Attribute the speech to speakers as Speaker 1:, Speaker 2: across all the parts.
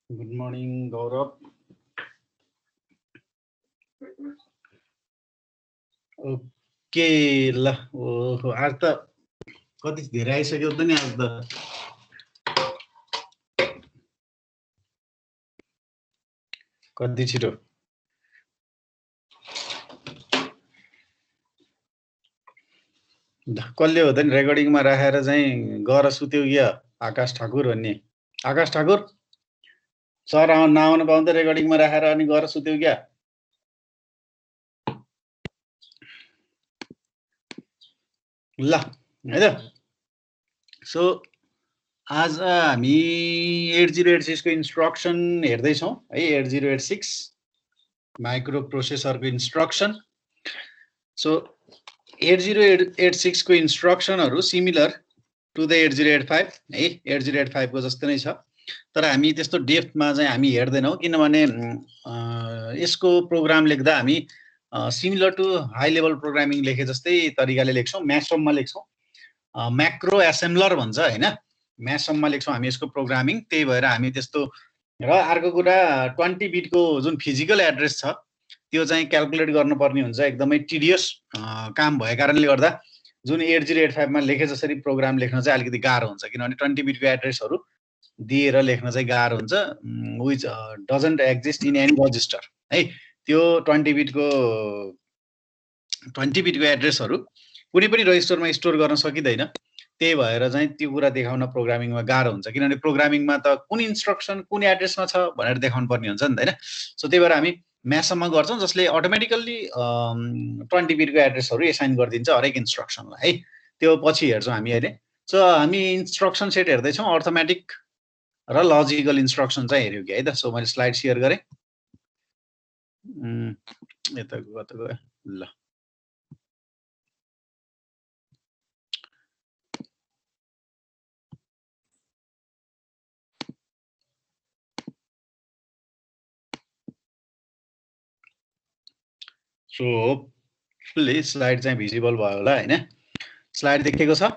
Speaker 1: Good morning, Gaurav. Okay, ल ओहो आज त कति धेरै आइसक्यो त नि आज त कति छिटो कसले हो त नि रेकर्डिङमा राखेर चाहिँ गएर सुत्यो क्या आकाश ठाकुर भन्ने आकाश ठाकुर सर नआउन पाउँदा रेकर्डिङमा राखेर अनि गएर सुत्यो क्या ल है त सो आज हामी 8086 को इन्स्ट्रक्सन हेर्दैछौँ है 8086 माइक्रो प्रोसेसरको इन्स्ट्रक्सन सो 8086 को इन्स्ट्रक्सनहरु सिमिलर टु द 8085 है 8085 को जस्तै नै छ तर हामी त्यस्तो डेप्थमा चाहिँ हामी हेर्दैनौं किनभने यसको प्रोग्राम लेख्दा हामी similar to high level programming लेखे जस्तै तरिकाले लेख्छौं म्यासममा लेख्छौं म्याक्रो एसेम्बलर भन्छ हैन म्यासममा लेख्छौं हामी यसको प्रोग्रामिङ त्यही भएर हामी त्यस्तो र अर्को कुरा 20 बिटको जुन फिजिकल एड्रेस छ त्यो चाहिँ क्याल्कुलेट गर्नुपर्ने हुन्छ एकदमै टिडियस काम भए कारणले गर्दा जुन 8085 मा लेखे जसरी प्रोग्राम लेख्न चाहिँ अलिकति गाह्रो हुन्छ किनभने 20 बिटको एड्रेसहरु दिएर लेख्न चाहिँ गाह्रो हुन्छ which doesn't exist in any register है त्यो 20 बिटको एड्रेसहरु कुनै पनि रजिस्टरमा स्टोर गर्न सकिदैन त्यही भएर चाहिँ त्यो कुरा देखाउन प्रोग्रामिङमा गाह्रो हुन्छ किनभने प्रोग्रामिङमा त कुन इन्स्ट्रक्सन कुन एड्रेसमा छ भनेर देखाउनु पर्ने हुन्छ नि त हैन सो त्यही भएर हामी म्यासममा गर्छौं जसले अटोमेटिकल्ली 20 बिटको एड्रेसहरु एसाइन गरिदिन्छ हरेक इन्स्ट्रक्सनलाई है त्यो पछि हेर्छौं हामी अहिले सो हामी इन्स्ट्रक्सन सेट हेर्दै छौं अर्थमेटिक र लजिकल इन्स्ट्रक्सन चाहिँ हेर्यौ कि है त सो मैले स्लाइड शेयर गरे यता कता गयो ल सो होपफुल्ली स्लाइड चाहिँ भिजिबल भयो होला हैन स्लाइड देखेको छ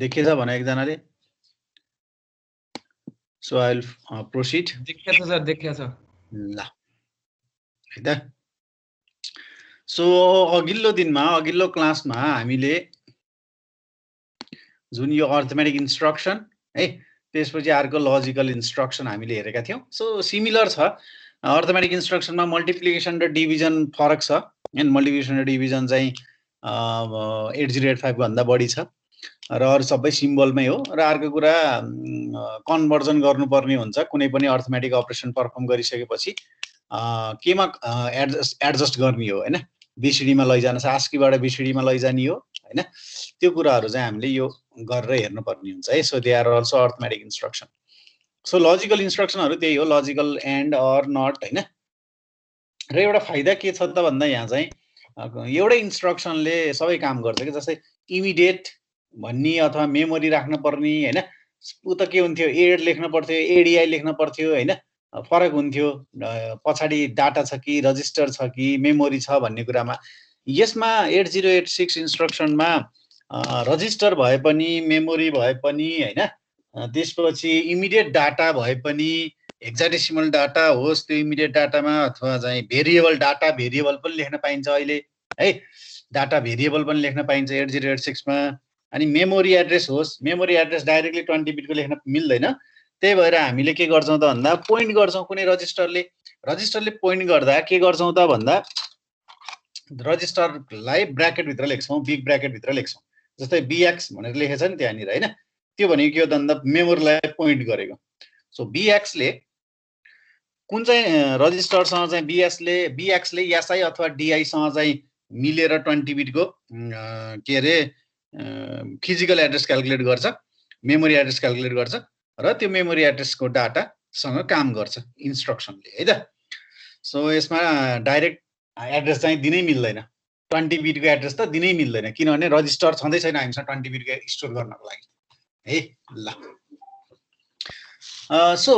Speaker 1: देखेछ भने एकजनाले सो आई विल प्रोसिड
Speaker 2: देखेछ सर देखेछ
Speaker 1: ल है त सो अघिल्लो दिनमा अघिल्लो क्लासमा हामीले जुन यो अर्थमेटिक इन्स्ट्रक्सन है त्यसपछि अर्को लजिकल इन्स्ट्रक्सन हामीले हेरेका थियौं सो सिमिलर छ अर्थमेटिक इन्स्ट्रक्सनमा मल्टिप्लिकेसन र डिभिजन फरक छ हैन मल्टिप्लिकेसन र डिभिजन चाहिँ 8085 भन्दा बढी छ र अरु सबै सिम्बलमै हो र अर्को कुरा कन्भर्जन गर्नुपर्ने हुन्छ कुनै पनि अर्थमेटिक अपरेसन परफर्म गरिसकेपछि केमा एडजस्ट गर्ने हो हैन बीसीडी मा लैजान छ आस्कीबाट बीसीडी मा लैजानी हो हैन त्यो कुराहरु चाहिँ हामीले यो गरेर हेर्नु पर्ने हुन्छ है so they are also arithmetic instruction so logical इन्स्ट्रक्सनहरु त्यही हो लजिकल एन्ड अर नट हैन र एउटा फाइदा के छ त भन्दा यहाँ चाहिँ एउटै इन्स्ट्रक्सनले सबै काम गर्छ के जस्तै इमिडिएट भन्ने अथवा मेमोरी राख्न पर्ने हैन उ त के हुन्थ्यो एड लेख्न पर्थ्यो एडीआई लेख्न पर्थ्यो हैन फरक हुन्थ्यो पछाडी डाटा छ कि रजिस्टर छ कि मेमोरी छ भन्ने कुरामा यसमा 8086 इन्स्ट्रक्सनमा रजिस्टर भए पनि मेमोरी भए पनि हैन त्यसपछि इमिडिएट डाटा भए पनि हेक्साडेसिमल डाटा होस् त्यो इमिडिएट डाटामा अथवा चाहिँ भेरिएबल डाटा भेरिएबल पनि लेख्न पाइन्छ अहिले है डाटा भेरिएबल पनि लेख्न पाइन्छ 8086 मा अनि मेमोरी एड्रेस होस् मेमोरी एड्रेस डाइरेक्टली 20 बिटको लेख्न मिल्दैन त्यही भएर हामीले के गर्छौं त भन्दा पोइन्ट गर्छौं कुनै रजिस्टरले पोइन्ट गर्दा के गर्छौं त भन्दा रजिस्टरलाई ब्र्याकेट भित्र लेख्छौं बिग ब्र्याकेट भित्र लेख्छौं जस्तै बीएक्स भनेर लेखेछ नि त्यहाँनिर हैन त्यो भनेको के हो त भन्दा मेमोरीलाई पोइन्ट गरेको सो बीएक्स ले कुन चाहिँ रजिस्टरसँग चाहिँ बीएक्स ले एसआई अथवा डीआई सँग चाहिँ मिलेर 20 बिटको के रे फिजिकल एड्रेस क्याल्कुलेट गर्छ मेमोरी एड्रेस क्याल्कुलेट गर्छ र त्यो मेमोरी एड्रेसको डाटा सँग काम गर्छ इन्स्ट्रक्सनले है त सो यसमा डाइरेक्ट एड्रेस चाहिँ दिनै मिल्दैन 20 बिटको एड्रेस त दिनै मिल्दैन किनभने रजिस्टर छँदै छैन हामीसँग 20 बिटको स्टोर गर्नको लागि है ल सो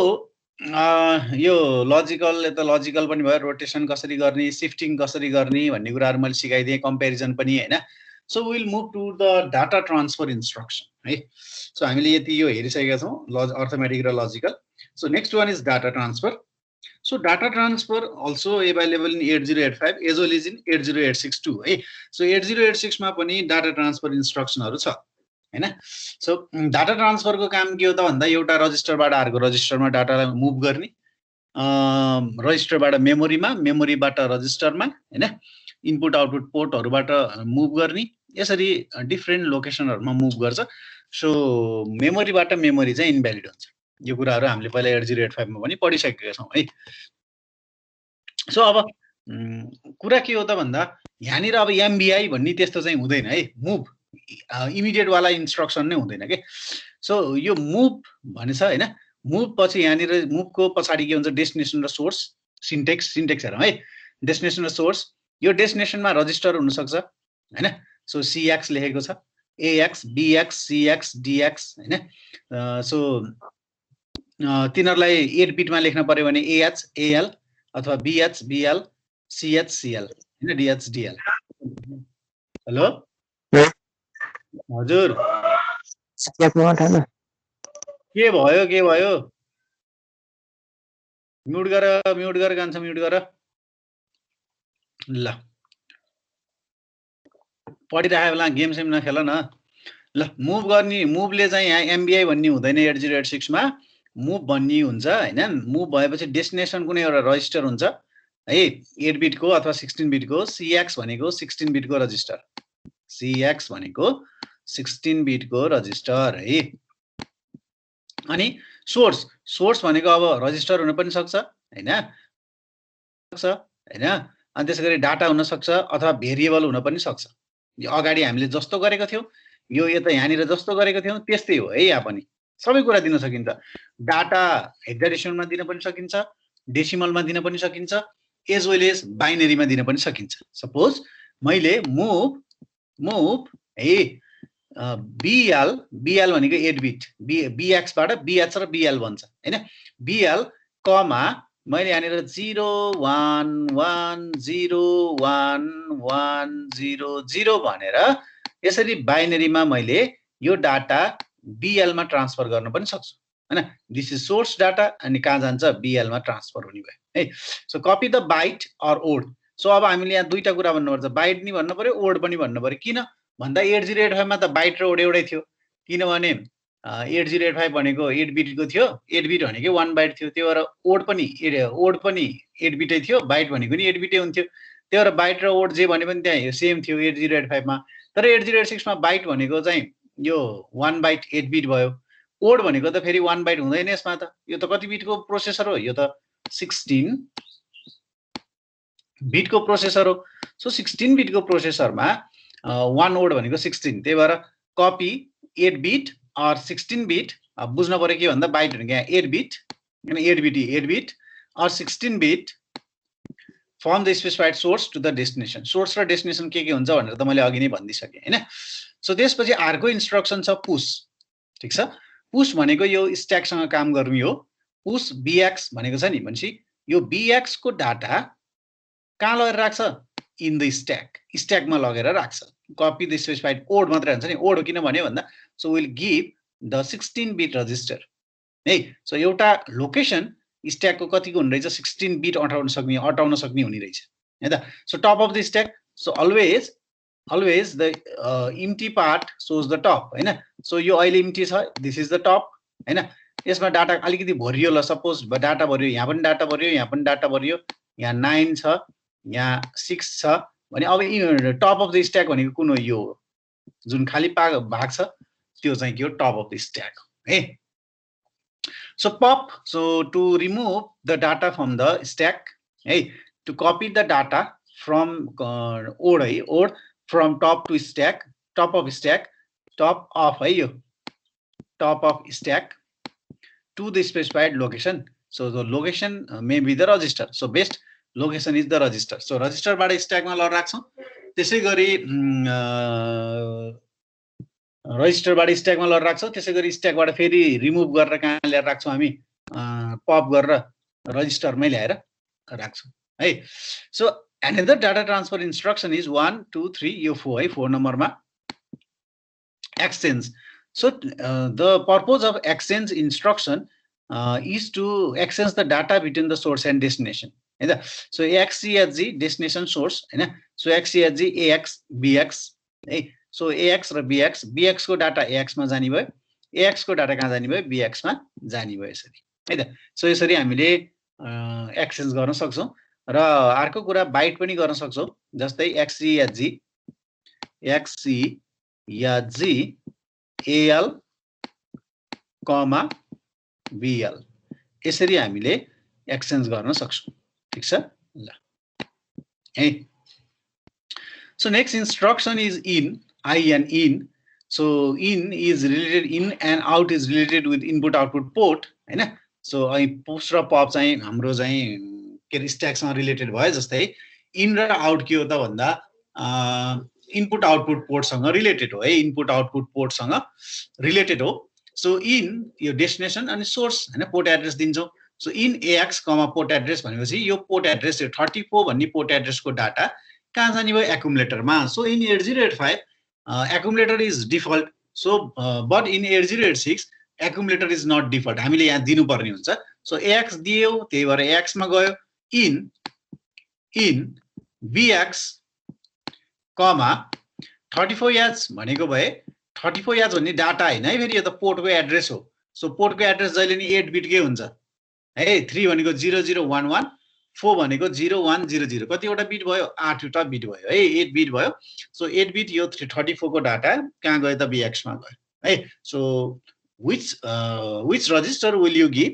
Speaker 1: यो लजिकल यता लजिकल पनि भयो रोटेसन कसरी गर्ने शिफ्टिङ कसरी गर्ने भन्ने कुराहरु मैले सिकाइदिए कम्पेरिजन पनि हैन so will move to the data transfer instruction है। सो हामीले यति यो हेरिसकेका छौँ अर्थमेटिक र logical. So next one is data transfer. So data transfer also available in 8085 as well as in 8086 too है। So 8086 मा पनि डाटा ट्रान्सफर इन्स्ट्रक्सनहरु छ हैन। सो डाटा ट्रान्सफरको काम के हो त भन्दा एउटा रजिस्टरबाट अर्को रजिस्टरमा डाटालाई मुभ गर्ने, रजिस्टरबाट मेमोरीमा, मेमोरीबाट रजिस्टरमा हैन, इनपुट आउटपुट पोर्टहरुबाट मुभ गर्ने, यसरी डिफरेन्ट लोकेसनहरुमा मुभ गर्छ। सो मेमोरीबाट मेमोरी चाहिँ इनभ्यालिड हुन्छ। यो कुराहरु हामीले पहिला 8085 मा पनि पढिसकेका छौं है। सो अब कुरा के हो त भन्दा यहाँनिर अब एमबीआई भन्ने त्यस्तो चाहिँ हुँदैन है। मुभ इमिडिएट वाला इन्स्ट्रक्सन नै हुँदैन के। सो यो मुभ भनेछ हैन। मुभ पछि यहाँनिर मुभको पछाडी के हुन्छ, डेस्टिनेसन र सोर्स, सिन्टेक्स हेरौँ है। डेस्टिनेसन र सोर्स, यो डेस्टिनेसनमा रजिस्टर हुन सक्छ हैन। सो सीएक्स लेखेको छ, एएक्स, बीएक्स, सीएक्स, डीएक्स हैन। सो तिनीहरुलाई 8 बिटमा लेख्न पर्यो भने एएच, एएल अथवा बीएच, बीएल, सीएच, सीएल हैन, डीएच, डीएल। हेलो हजुर, के भयो? म्युट गर कान्छ, म्युट गर। ल पढिराखेको बेला गेम सेम नखेल न। ल मुभ गर्ने, मुभले चाहिँ यहाँ एमबीआई भन्ने हुँदैन 8086 मा। मुभ भन्ने हुन्छ हैन। मुभ भएपछि डेस्टिनेसन कुनै एउटा रजिस्टर हुन्छ है, 8 बिटको अथवा 16 बिटको। सीएक्स भनेको 16 बिटको रजिस्टर, सीएक्स भनेको 16 बिटको रजिस्टर है। अनि सोर्स भनेको अब रजिस्टर हुन पनि सक्छ हैन, अनि त्यसैगरी डाटा हुन सक्छ अथवा भेरिएबल हुन पनि सक्छ। यो अगाडि हामीले जस्तो गरेको थियौं, यो यता यहाँनिर जस्तो गरेको थियौं त्यस्तै हो है। यहाँ पनि सबै कुरा दिन सकिन्छ। डाटा हेक्साडेसिमलमा दिन पनि सकिन्छ, डेसिमलमा दिन पनि सकिन्छ, एज वेल एज बाइनरीमा दिन पनि सकिन्छ। सपोज मैले मुभ है बीएल भनेको 8 बिट, बीएक्स बाट बीएच र बीएल बन्छ हैन। बीएल कमा मैले यहाँनिर 0 1 1 0 1 1 0 0 भनेर यसरी बाइनरीमा मैले यो डाटा बीएल मा ट्रान्सफर गर्न पनि सक्छु हैन। दिस इज सोर्स डाटा अनि कहाँ जान्छ, बीएल मा ट्रान्सफर हुने भयो है। So copy the byte or word. So अब हामीले यहाँ दुईटा कुरा भन्नुपर्छ, बाइट नि भन्नु पर्यो, ओड पनि भन्नु पर्यो। किन भन्दा 8085 मा त बाइट र ओड एउटै थियो। किनभने 8085 भनेको 8 बिटको थियो, 8 बिट भनेको 1 बाइट थियो। त्यो भएर ओड पनि 8 बिटै थियो, बाइट भनेको नि 8 बिटै हुन्थ्यो। त्यो भएर बाइट र ओड जे भने पनि त्यहाँ सेम थियो 8085 मा। तर 8086 मा बाइट भनेको चाहिँ यो 1 बाइट 8 बिट भयो। ओड भनेको त फेरि 1 बाइट हुँदैन यसमा त। यो त कति बिटको प्रोसेसर हो, यो त 16 बिटको प्रोसेसर हो। सो 16 बिटको प्रोसेसरमा 1 ओड भनेको 16। त्यही भएर कपी 8 बिट or 16 बिट, बुझ्न पर्यो के भन्दा बाइट भनेको यहाँ 8 बिट, हैन 8 bit or 16 bit from the specified source to the destination. Source र डेस्टिनेसन के हुन्छ भनेर त मैले अघि नै भनिदिसके हैन। सो त्यसपछि अर्को इन्स्ट्रक्सन छ पुश। ठीक छ, पुश भनेको यो स्ट्याकसँग काम गर्ने हो। पुश बीएक्स भनेको छ नि, भनेपछि यो बीएक्स को डाटा कहाँ लगेर राख्छ, इन द स्ट्याकमा लगेर राख्छ। कपी द स्पेसिफाइड ओड मात्रै हुन्छ नि। ओड हो किन भन्दा so will give the 16 beet register है। सो एउटा लोकेसन स्ट्याकको कतिको हुने रहेछ, 16 बिट अटाउन सक्ने हुने रहेछ है त। So top of the stack, so always the empty part shows the top हैन। सो यो अहिले इम्टी छ, दिस इज द टप हैन। यसमा डाटा अलिकति भरियो, ल सपोज डाटा भरियो, यहाँ पनि डाटा भरियो, यहाँ पनि डाटा भरियो, यहाँ 9 छ, यहाँ 6 छ भने अब टप अफ द स्ट्याक भनेको कुन हो, यो जुन खाली भाग छ त्यो चाहिँ के हो, टप अफ द स्ट्याक है। So pop, so to remove the data from the stack है, to copy the data from word है, word from top to stack, top of stack, top of है, यो top of stack to the specified location. So the location may be the register, so best location is the register. So रजिस्टरबाट स्ट्याकमा लगेर राख्छौँ। त्यसै गरी रजिस्टरबाट स्ट्याकमा लगेर राख्छौँ। त्यसै गरी स्ट्याकबाट फेरि रिमुभ गरेर कहाँ ल्याएर राख्छौँ हामी, पप गरेर रजिस्टरमै ल्याएर राख्छौँ है। So Another data transfer instruction is 1, 2, 3, यो 4 है, 4 नम्बरमा exchange. So the purpose of exchange instruction is to exchange the data between the source and destination. So AXCHG destination source, so AXCHG AX BX. So AX र BX, BX को data AX मा जाने भयो, AX को data कहाँ जाने भयो, BX मा जाने भयो यसरी है त. सो यसरी हामीले एक्सचेन्ज गर्न सक्छौं र अर्को कुरा बाइट पनि गर्न सक्छौं, जस्तै XCHG AL, BL यसरी हामीले एक्सचेन्ज गर्न सक्छौं. ठीक छ ल. So next instruction is in, in. So in is related, in and out is related with input output port, हैन. So post र pop चाहिँ हाम्रो चाहिँ के स्ट्याक सँग रिलेटेड भयो. जस्तै in र out के हो त भन्दा इनपुट आउटपुट पोर्ट सँग रिलेटेड हो है, इनपुट आउटपुट पोर्ट सँग रिलेटेड हो. सो इन यो डेस्टिनेसन अनि सोर्स हैन, पोर्ट एड्रेस दिन्छौं. So in AX port address भनेपछि यो पोर्ट एड्रेस, यो 34 भन्ने पोर्ट एड्रेसको डाटा कहाँ जाने भयो, एक्युमुलेटरमा. So in 8085 accumulator is default. So but in 8086 accumulator is not default. हामीले यहाँ दिनुपर्ने हुन्छ. सो AX दियो, त्यही भएर AX मा गयो. इन BX 34H भनेको भए 34H भन्ने डाटा हैन है, फेरि यो त पोर्टको एड्रेस हो. सो पोर्टको एड्रेस जहिले नि 8 बिट के हुन्छ है. 3 भनेको 0011, 4 भनेको 0100. कतिवटा बिट भयो, 8 वटा बिट भयो है, 8 बिट भयो. सो 8 बिट यो 34 को डाटा कहाँ गयो त, BX मा गयो है. So which register will you give,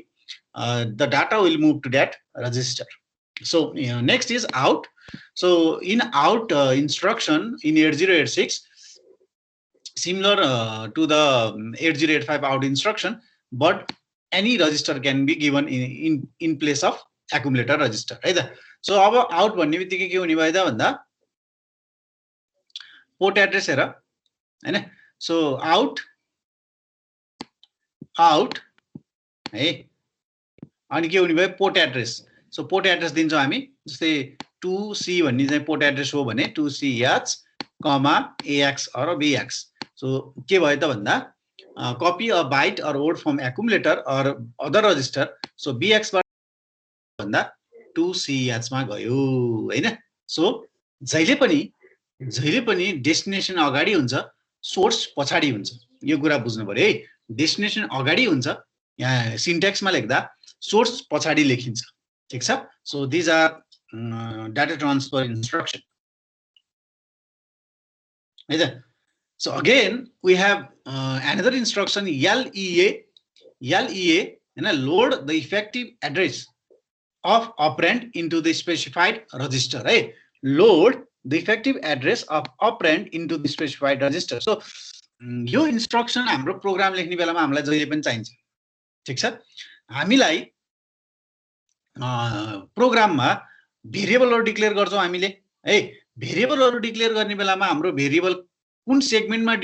Speaker 1: the data will move to that register. So next is out. So in out instruction in 8086, similar to the 8085 out instruction, but any register can be given in place of accumulator register. Right? So our out भन्ने बित्तिकै के हुने भयो त भन्दा port address हेर हैन. So out है, अनि के हुने भयो, port address. So port address दिन्छौं हामी. जस्तै 2C भन्ने चाहिँ पोर्ट एड्रेस हो भने 2CH, AX or BX. So के भयो त भन्दा copy a byte or word from accumulator or other register. So BX बाट भन्दा 2CH मा गयो हैन. सो जहिले पनि डेस्टिनेसन अगाडि हुन्छ, सोर्स पछाडी हुन्छ. यो कुरा बुझ्नु पर्यो है. डेस्टिनेसन अगाडि हुन्छ, यहाँ सिन्ट्याक्समा लेख्दा सोर्स पछाडी लेखिन्छ. ठीक छ. So these are data transfer instruction. So again we have another instruction, LEA, and load the effective address of operand into the specified register. Right? Load the effective address of operand into the specified register. So यो instruction हाम्रो programme लेख्ने बेलामा हामीलाई जहिले पनि चाहिन्छ. ठीक छ. हामीलाई प्रोग्राममा भेरिएबलहरु डिक्लेयर गर्छौं हामीले है. भेरिएबलहरु डिक्लेयर गर्ने बेलामा हाम्रो भेरिएबल कुन सेगमेन्टमा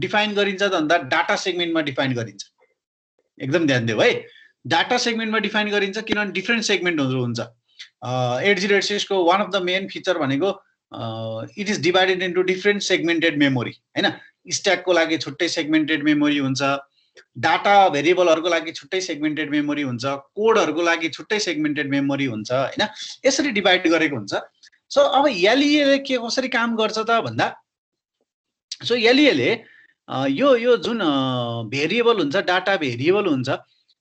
Speaker 1: डिफाइन गरिन्छ त भन्दा डाटा सेगमेन्टमा डिफाइन गरिन्छ. एकदम ध्यान दिऊ है. डाटा सेगमेन्टमा डिफाइन गरिन्छ किनभने डिफरेन्ट सेगमेन्टहरु हुन्छ. 8086 को one of the main feature भनेको it is divided into different segmented memory हैन. स्ट्याक को लागि छुट्टै सेगमेन्टेड मेमोरी हुन्छ, डाटा भेरिएबलहरुको लागि छुट्टै सेगमेन्टेड मेमोरी हुन्छ, कोडहरुको लागि छुट्टै सेगमेन्टेड मेमोरी हुन्छ हैन. यसरी डिवाइड गरेको हुन्छ. सो अब LEA ले के कसरी काम गर्छ त भन्दा, सो LEA ले यो जुन भेरिएबल हुन्छ, डाटा भेरिएबल हुन्छ,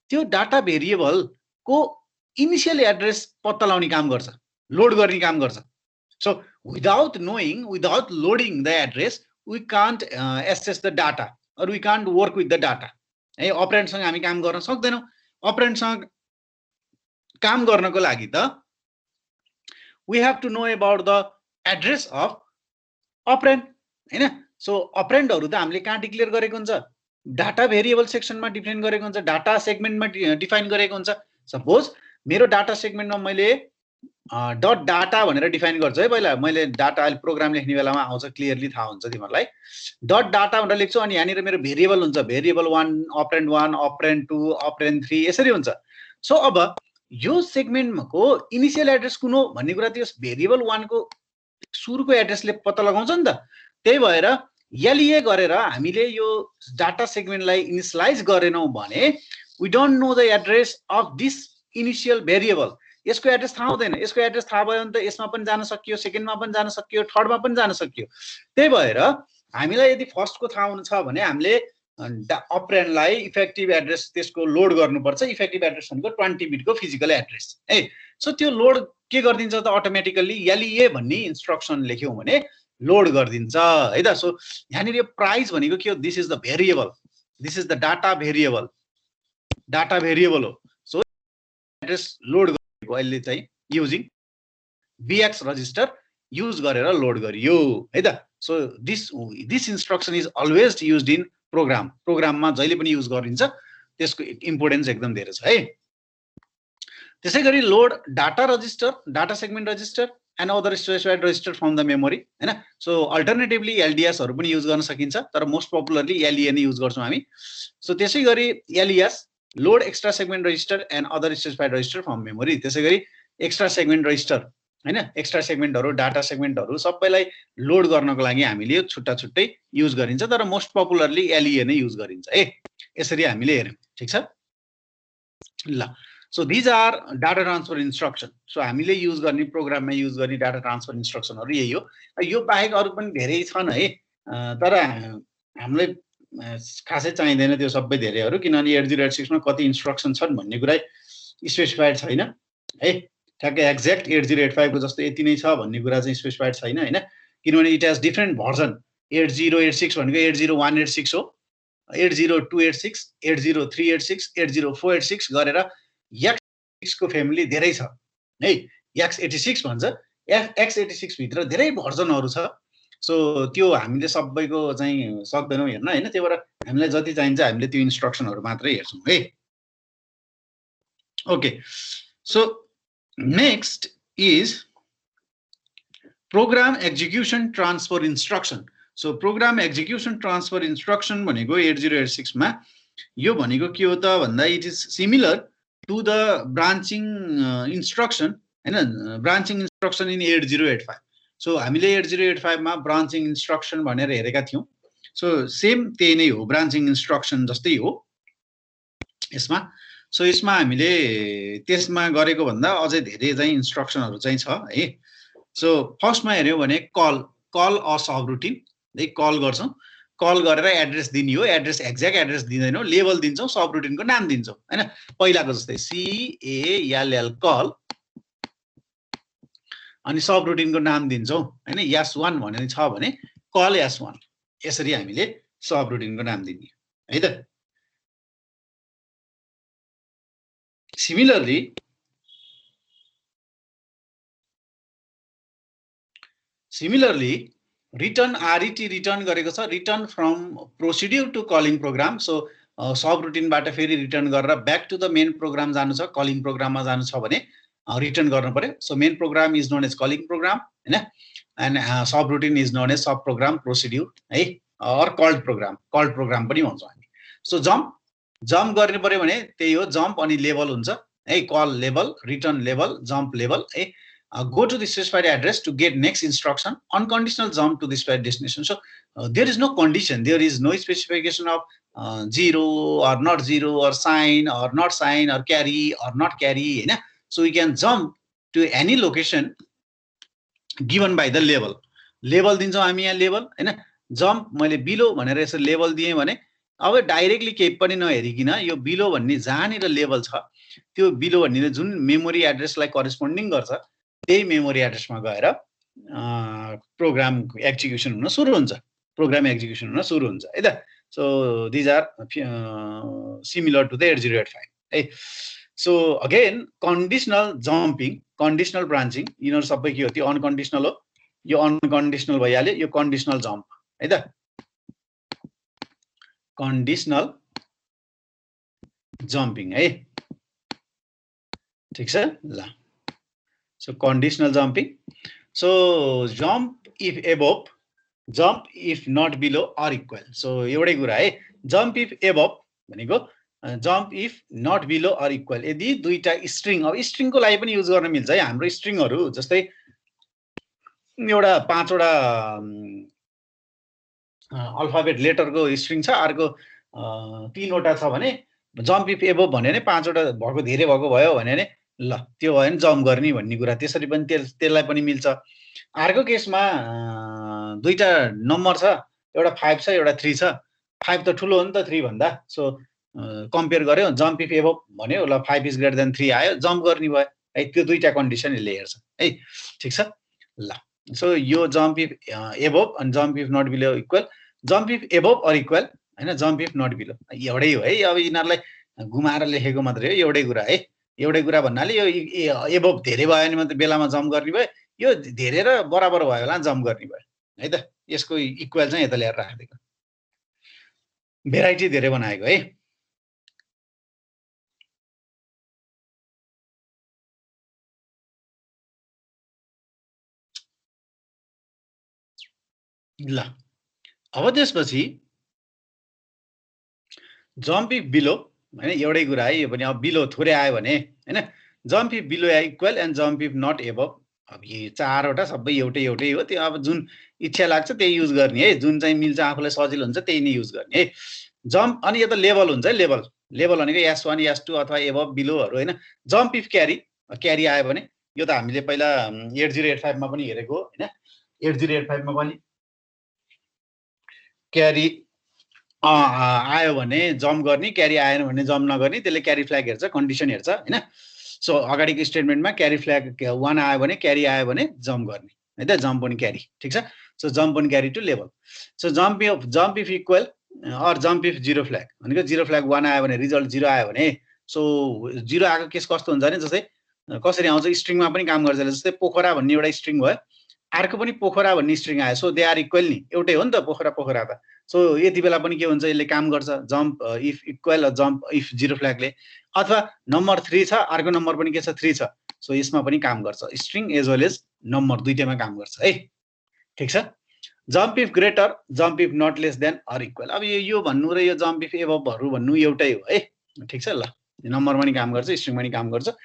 Speaker 1: त्यो डाटा भेरिएबल को इनिशियल एड्रेस पत्ता लगाउने काम गर्छ, लोड गर्ने काम गर्छ. So without loading the address we can't access the data or we can't work with the data. है, ऑपरेन्ड सँग हामी काम गर्न सक्दैनौं. ऑपरेन्ड सँग काम गर्नको लागि त we have to know about the address of operand हैन. सो ऑपरेन्डहरु त हामीले कहाँ डिक्लेयर गरेको हुन्छ, डाटा भेरिएबल सेक्सनमा डिफाइन गरेको हुन्छ, डाटा सेगमेन्टमा डिफाइन गरेको हुन्छ. सपोज मेरो डाटा सेगमेन्टमा मैले डट डाटा भनेर डिफाइन गर्छु है. पहिला मैले डाटा अहिले प्रोग्राम लेख्ने बेलामा आउँछ, क्लियरली थाहा हुन्छ तिमीहरुलाई. डट डाटा भनेर लेख्छु अनि यहाँनिर मेरो भेरिएबल हुन्छ, भेरिएबल 1, ऑपरेन्ड 1, ऑपरेन्ड 2, ऑपरेन्ड 3 यसरी हुन्छ. सो अब यो सेगमेन्टको इनिशियल एड्रेस कुन हो भन्ने कुरा त्यो भेरिएबल 1 को सुरुको एड्रेसले पत्ता लगाउँछ नि त। त्यही भएर एलईए गरेर हामीले यो डाटा सेगमेन्टलाई इनिशियलाइज गरेनौं भने we don't know the address of this initial variable. यसको एड्रेस थाहा हुँदैन। यसको एड्रेस थाहा भयो भने त यसमा पनि जान सकियो, सेकेन्डमा पनि जान सकियो, थर्डमा पनि जान सकियो। त्यही भएर हामीलाई यदि फर्स्टको थाहा हुनु छ भने हामीले अपरेन्डलाई इफेक्टिभ एड्रेस त्यसको लोड गर्नुपर्छ। इफेक्टिभ एड्रेस भनेको 20 बिटको फिजिकल एड्रेस है। सो त्यो लोड के गरिदिन्छ त अटोमेटिकली एलईए भन्ने इन्स्ट्रक्सन लेख्यौं भने लोड गरिदिन्छ है त। सो यहाँनिर यो प्राइस भनेको के हो? This is the variable, this is the data variable, data variable हो। सो एड्रेस लोड गरेको अहिले चाहिँ युजिङ बीएक्स रजिस्टर युज गरेर लोड गरियो है त। So this instruction is always used in program. प्रोग्राममा जहिले पनि युज गरिन्छ, त्यसको इम्पोर्टेन्स एकदम धेरै छ है। त्यसैगरी load data register, data segment register and other specified register from the memory हैन। सो अल्टरनेटिभली एलडीएस हरू पनि युज गर्न सकिन्छ, तर मोस्ट पपुलरली एलईए नै युज गर्छौं हामी। सो त्यसैगरी LES load extra segment register and other specified register from memory. त्यसैगरी एक्स्ट्रा सेगमेन्ट रजिस्टर हैन, एक्स्ट्रा सेगमेन्टहरु, डाटा सेगमेन्टहरु सबैलाई लोड गर्नको लागि हामीले यो छुट्टा छुट्टै युज गरिन्छ, तर मोस्ट पपुलरली एलईए नै युज गरिन्छ है। यसरी हामीले हेर्यौं, ठीक छ ल। So these are data transfer instruction. So हामीले युज गर्ने प्रोग्राममा युज गर्ने डाटा ट्रान्सफर इन्स्ट्रक्सनहरु यही हो। यो बाहेक अरु पनि धेरै छन् है, तर हामीलाई खासै चाहिँदैन त्यो सबै धेरैहरु, किनभने 8086 मा कति इन्स्ट्रक्सन छन् भन्ने कुरा स्पेसिफाइड छैन है। ठ्याक्कै एक्ज्याक्ट 8085 को जस्तो यति नै छ भन्ने कुरा चाहिँ स्पेसिफाइड छैन हैन, किनभने इट हेज डिफरेन्ट भर्जन। 8086 भनेको 80186 हो, 80286, 80386, 80486 गरेर X86 को फ्यामिली धेरै छ है। X86 भन्छ, X86 भित्र धेरै भर्जनहरु छ। सो त्यो हामीले सबैको चाहिँ सक्दैनौं हेर्न हैन। त्यही भएर हामीलाई जति चाहिन्छ हामीले त्यो इन्स्ट्रक्सनहरु मात्रै हेर्छौं है। Okay, so next is program execution transfer instruction. So program execution transfer instruction भनेको 8086 मा यो भनेको के हो त भन्दा it is similar to the branching instruction हैन, branching instruction in 8085. So हामीले 8085 मा branching instruction भनेर हेरेका थियौं। सो सेम त्यही नै हो, branching instruction जस्तै हो यसमा। सो यसमा हामीले त्यसमा गरेको भन्दा अझै धेरै चाहिँ इन्स्ट्रक्सनहरु चाहिँ छ है। सो फर्स्टमा हेर्यौ भने कल अ सब रुटिन है, कल गर्छौं, कल गरेर एड्रेस दिने हो। एड्रेस एक्ज्याक्ट एड्रेस दिदैनौ, लेभल दिन्छौं, सब रुटिनको नाम दिन्छौं हैन। पहिलाको जस्तै CALL कल अनि सब रुटिनको नाम दिन्छौं हैन। S1 भनेर छ भने कल S1, यसरी हामीले सब रुटिनको नाम दिने है त। Similarly, return RET return गरेको छ, return from procedure to calling program. So सब रुटिनबाट फेरि रिटर्न गरेर back to the main program जानु छ, कलिङ प्रोग्राममा जानु छ भने रिटर्न गर्नु पर्यो। So main program is known as calling program हैन, and subroutine is known as subprogram procedure है, अर कल्ड प्रोग्राम पनि भन्छौं हामी। सो जम्प गर्ने पर्यो भने त्यही हो, जम्प अनि लेभल हुन्छ है, call level, return level, jump level है। Go to the specified address to get next instruction, unconditional jump to the specified destination. So there is no condition, there is no specification of 0 or not 0 or sign or not sign or carry or not carry हैन। So we can jump to any location given by the level. लेभल दिन्छौं हामी यहाँ level हैन। Jump मैले below भनेर यसरी level दिएँ भने अब डाइरेक्टली केही पनि नहेरिकिन यो बिलो भन्ने जहाँनिर लेभल छ त्यो बिलो भन्ने जुन मेमोरी एड्रेसलाई करेस्पोन्डिङ गर्छ त्यही मेमोरी एड्रेसमा गएर प्रोग्राम एक्जिक्युसन हुन सुरु हुन्छ, प्रोग्राम एक्जिक्युसन हुन सुरु हुन्छ है त। So these are similar to the 8085 है। So again conditional jumping, conditional branching, यिनीहरु सबै के हो, त्यो अनकन्डिसनल हो, यो अनकन्डिसनल भइहाल्यो, यो कन्डिसनल जम्प है त, कन्डिसनल जम्पिङ है, ठीक छ ल। So conditional jumping. So jump if above, jump if not below or equal. So एउटै कुरा है, jump if above भनेको jump if not below or equal, यदि दुईटा स्ट्रिङ, अब स्ट्रिङको लागि पनि युज गर्न मिल्छ है। हाम्रो स्ट्रिङहरू जस्तै एउटा 5 वटा अल्फाबेट लेटरको स्ट्रिङ छ, अर्को 3 वटा छ भने जम्प इफ एबोभ भन्यो भने 5 वटा भएको धेरै भएको भयो भने ल त्यो भयो भने जम्प गर्ने भन्ने कुरा, त्यसरी पनि त्यसलाई पनि मिल्छ। अर्को केसमा दुईटा नम्बर छ, एउटा 5 छ एउटा 3 छ, 5 त ठुलो हो नि त 3 भन्दा, सो कम्पेयर गर्यो, जम्प इफ एबोभ भन्यो, ल 5 इज ग्रेटर देन 3 आयो, जम्प गर्ने भयो है। त्यो दुईटा कन्डिसन यसले हेर्छ है, ठिक छ ल। सो यो जम्प इफ एबोभ अनि jump if not below equal, jump if above or equal हैन, जम्प इफ नट बिलो एउटै हो है। अब यिनीहरूलाई घुमाएर लेखेको मात्रै हो, एउटै कुरा है। एउटै कुरा भन्नाले यो एबोभ धेरै भयो भने मात्रै बेलामा जम्प गर्ने भयो, यो धेरै र बराबर भयो होला जम्प गर्ने भयो है त। यसको इक्वल चाहिँ यता ल्याएर राखेको, भेराइटी धेरै बनाएको है। ल अब त्यसपछि जम्प इफ बिलो हैन, एउटै कुरा है यो पनि। अब बिलो थोरै आयो भने हैन, जम्प इफ बिलो या equal and jump if not above, अब यो 4 वटा सबै एउटै एउटै हो। त्यो अब जुन इच्छा लाग्छ त्यही युज गर्ने है, जुन चाहिँ मिल्छ आफूलाई सजिलो हुन्छ त्यही नै युज गर्ने है। जम्प अनि यो त लेभल हुन्छ है, लेभल लेभल भनेको S1 S2 अथवा एबोभ बिलोहरू हैन। जम्प इफ क्यारी, क्यारी आयो भने यो त हामीले पहिला 8085 मा पनि हेरेको हो हैन। 8085 मा पनि क्यारी आयो भने जम्प गर्ने, क्यारी आएन भने जम्प नगर्ने, त्यसले क्यारी फ्ल्याग हेर्छ, कन्डिसन हेर्छ हैन। सो अगाडिको स्टेटमेन्टमा क्यारी फ्ल्याग 1 आयो भने, क्यारी आयो भने जम्प गर्ने है त, जम्प अनि क्यारी, ठिक छ। सो जम्प अनि क्यारी टु लेभल। So jump if equal or jump if zero flag भनेको 0 फ्ल्याग 1 आयो भने, रिजल्ट 0 आयो भने, सो 0 आएको केस कस्तो हुन्छ भने, जस्तै कसरी आउँछ स्ट्रिङमा पनि काम गर्छ। जस्तै पोखरा भन्ने एउटा स्ट्रिङ भयो, अर्को पनि पोखरा भन्ने स्ट्रिङ आयो, सो दे आर इक्वल नि, एउटै हो नि त पोखरा पोखरा त। सो यति बेला पनि के हुन्छ, यसले काम गर्छ, jump if equal jump if zero फ्ल्यागले। अथवा नम्बर 3 छ, अर्को नम्बर पनि के छ 3 छ, सो यसमा पनि काम गर्छ, string as well as number दुईटैमा काम गर्छ है, ठिक छ। Jump if greater jump if not less than or equal, अब यो भन्नु र यो जम्प इफ एबोभहरू भन्नु एउटै हो है, ठिक छ ल। नम्बरमा पनि काम गर्छ, स्ट्रिङमा पनि काम गर्छ।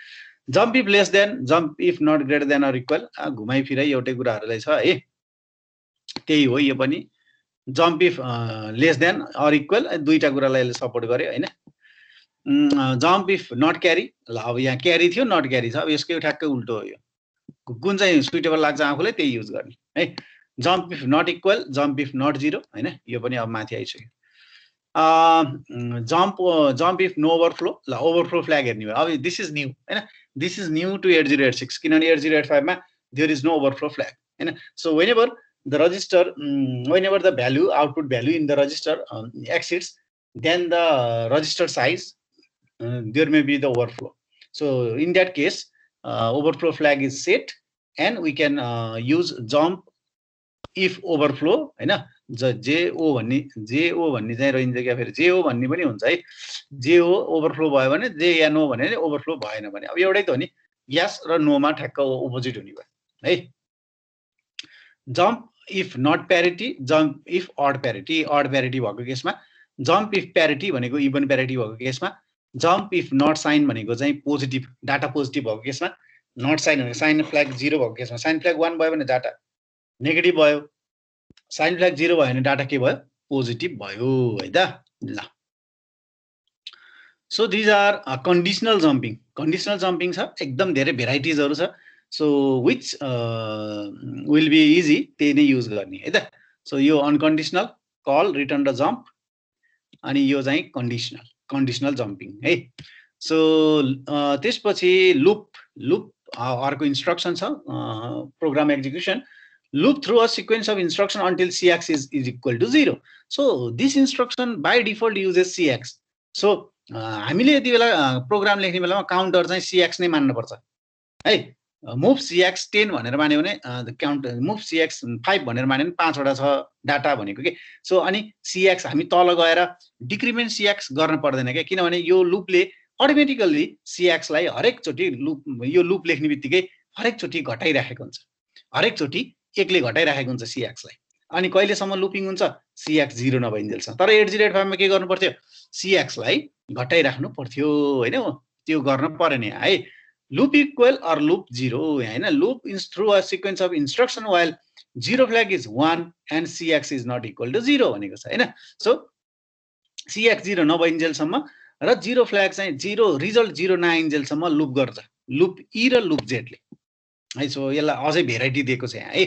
Speaker 1: Jump if less than jump if not greater than or equal, घुमाइफिराइ एउटै कुराहरूलाई छ है, त्यही हो यो पनि। Jump if less than or equal, दुईटा कुरालाई सपोर्ट गर्यो हैन। जम्प इफ नट क्यारी, ल अब यहाँ क्यारी थियो नट क्यारी छ, अब यसकै ठ्याक्कै उल्टो हो यो, कुन चाहिँ सुइटेबल लाग्छ आफूलाई त्यही युज गर्ने है। Jump if not equal jump if not zero हैन, यो पनि अब माथि आइसक्यो। जम्प इफ नो ओभरफ्लो, ल ओभरफ्लो फ्ल्याग हेर्ने भयो। अब दिस इज न्यू हैन, दिस इज न्यू टु 8086, किनभने 8085 मा there is no overflow flag हैन। So whenever the register whenever the value output value in the register exceeds then the register size, there may be the overflow. So in that case overflow flag is set and we can use jump if overflow हैन। JO भन्ने चाहिँ रहन्छ क्या, फेरि JO भन्ने पनि हुन्छ है। JO ओभरफ्लो भयो भने, जे या नो भने ओभरफ्लो भएन भने, अब एउटै त हो नि, यस र नोमा ठ्याक्क अपोजिट हुने भयो है। Jump if not parity jump if odd parity, odd parity भएको केसमा। जम्प इफ प्यारिटी भनेको इभन प्यारिटी भएको केसमा। जम्प इफ नट साइन भनेको चाहिँ पोजिटिभ, डाटा पोजिटिभ भएको केसमा। नट साइन भनेको साइन फ्ल्याग 0 भएको केसमा। साइन फ्ल्याग 1 भयो भने डाटा नेगेटिभ भयो, साइन फ्ल्याग 0 भयो भने डाटा के भयो, पोजिटिभ भयो है त ल। So these are conditional jumping. Conditional jumping छ, एकदम धेरै भेराइटिजहरू छ। So which will be easy, त्यही नै युज गर्ने है त। सो यो अनकन्डिसनल, कल, रिटर्न र जम्प, अनि यो चाहिँ कन्डिसनल जम्पिङ है। सो त्यसपछि लुप अर्को इन्स्ट्रक्सन छ, program execution. Loop through a sequence of instruction until CX is equal to 0. So this instruction by default uses CX. So हामीले यति बेला प्रोग्राम लेख्ने बेलामा काउन्टर चाहिँ CX नै मान्नुपर्छ है। मुभ CX 10 भनेर मान्यो भने, काउन्ट मुभ CX 5 भनेर मान्यो भने 5 वटा छ डाटा भनेको के। सो अनि CX हामी तल गएर डिक्रिमेन्ट CX गर्न पर्दैन क्या, किनभने यो लुपले अटोमेटिकल्ली CX लाई हरेकचोटि यो लुप लेख्ने बित्तिकै हरेकचोटि घटाइराखेको हुन्छ, हरेकचोटि एकले घटाइराखेको हुन्छ CX लाई। अनि कहिलेसम्म लुपिङ हुन्छ CX 0 नभइन्जेलसम्म तर 8085 मा के गर्नु पर्थ्यो CX लाई घटाइराख्नु पर्थ्यो हैन त्यो गर्न पर्यो नि है loop equal or loop 0 हैन loop is through a sequence of instruction while 0 flag is 1 and CX is not equal to 0 भनेको छ हैन सो CX 0 नभइन्जेलसम्म र 0 फ्ल्याग चाहिँ 0 रिजल्ट 0 नआइन्जेलसम्म लुप गर्छ लुप E र लुप Z ले है सो यसलाई अझै भेराइटी दिएको छ यहाँ है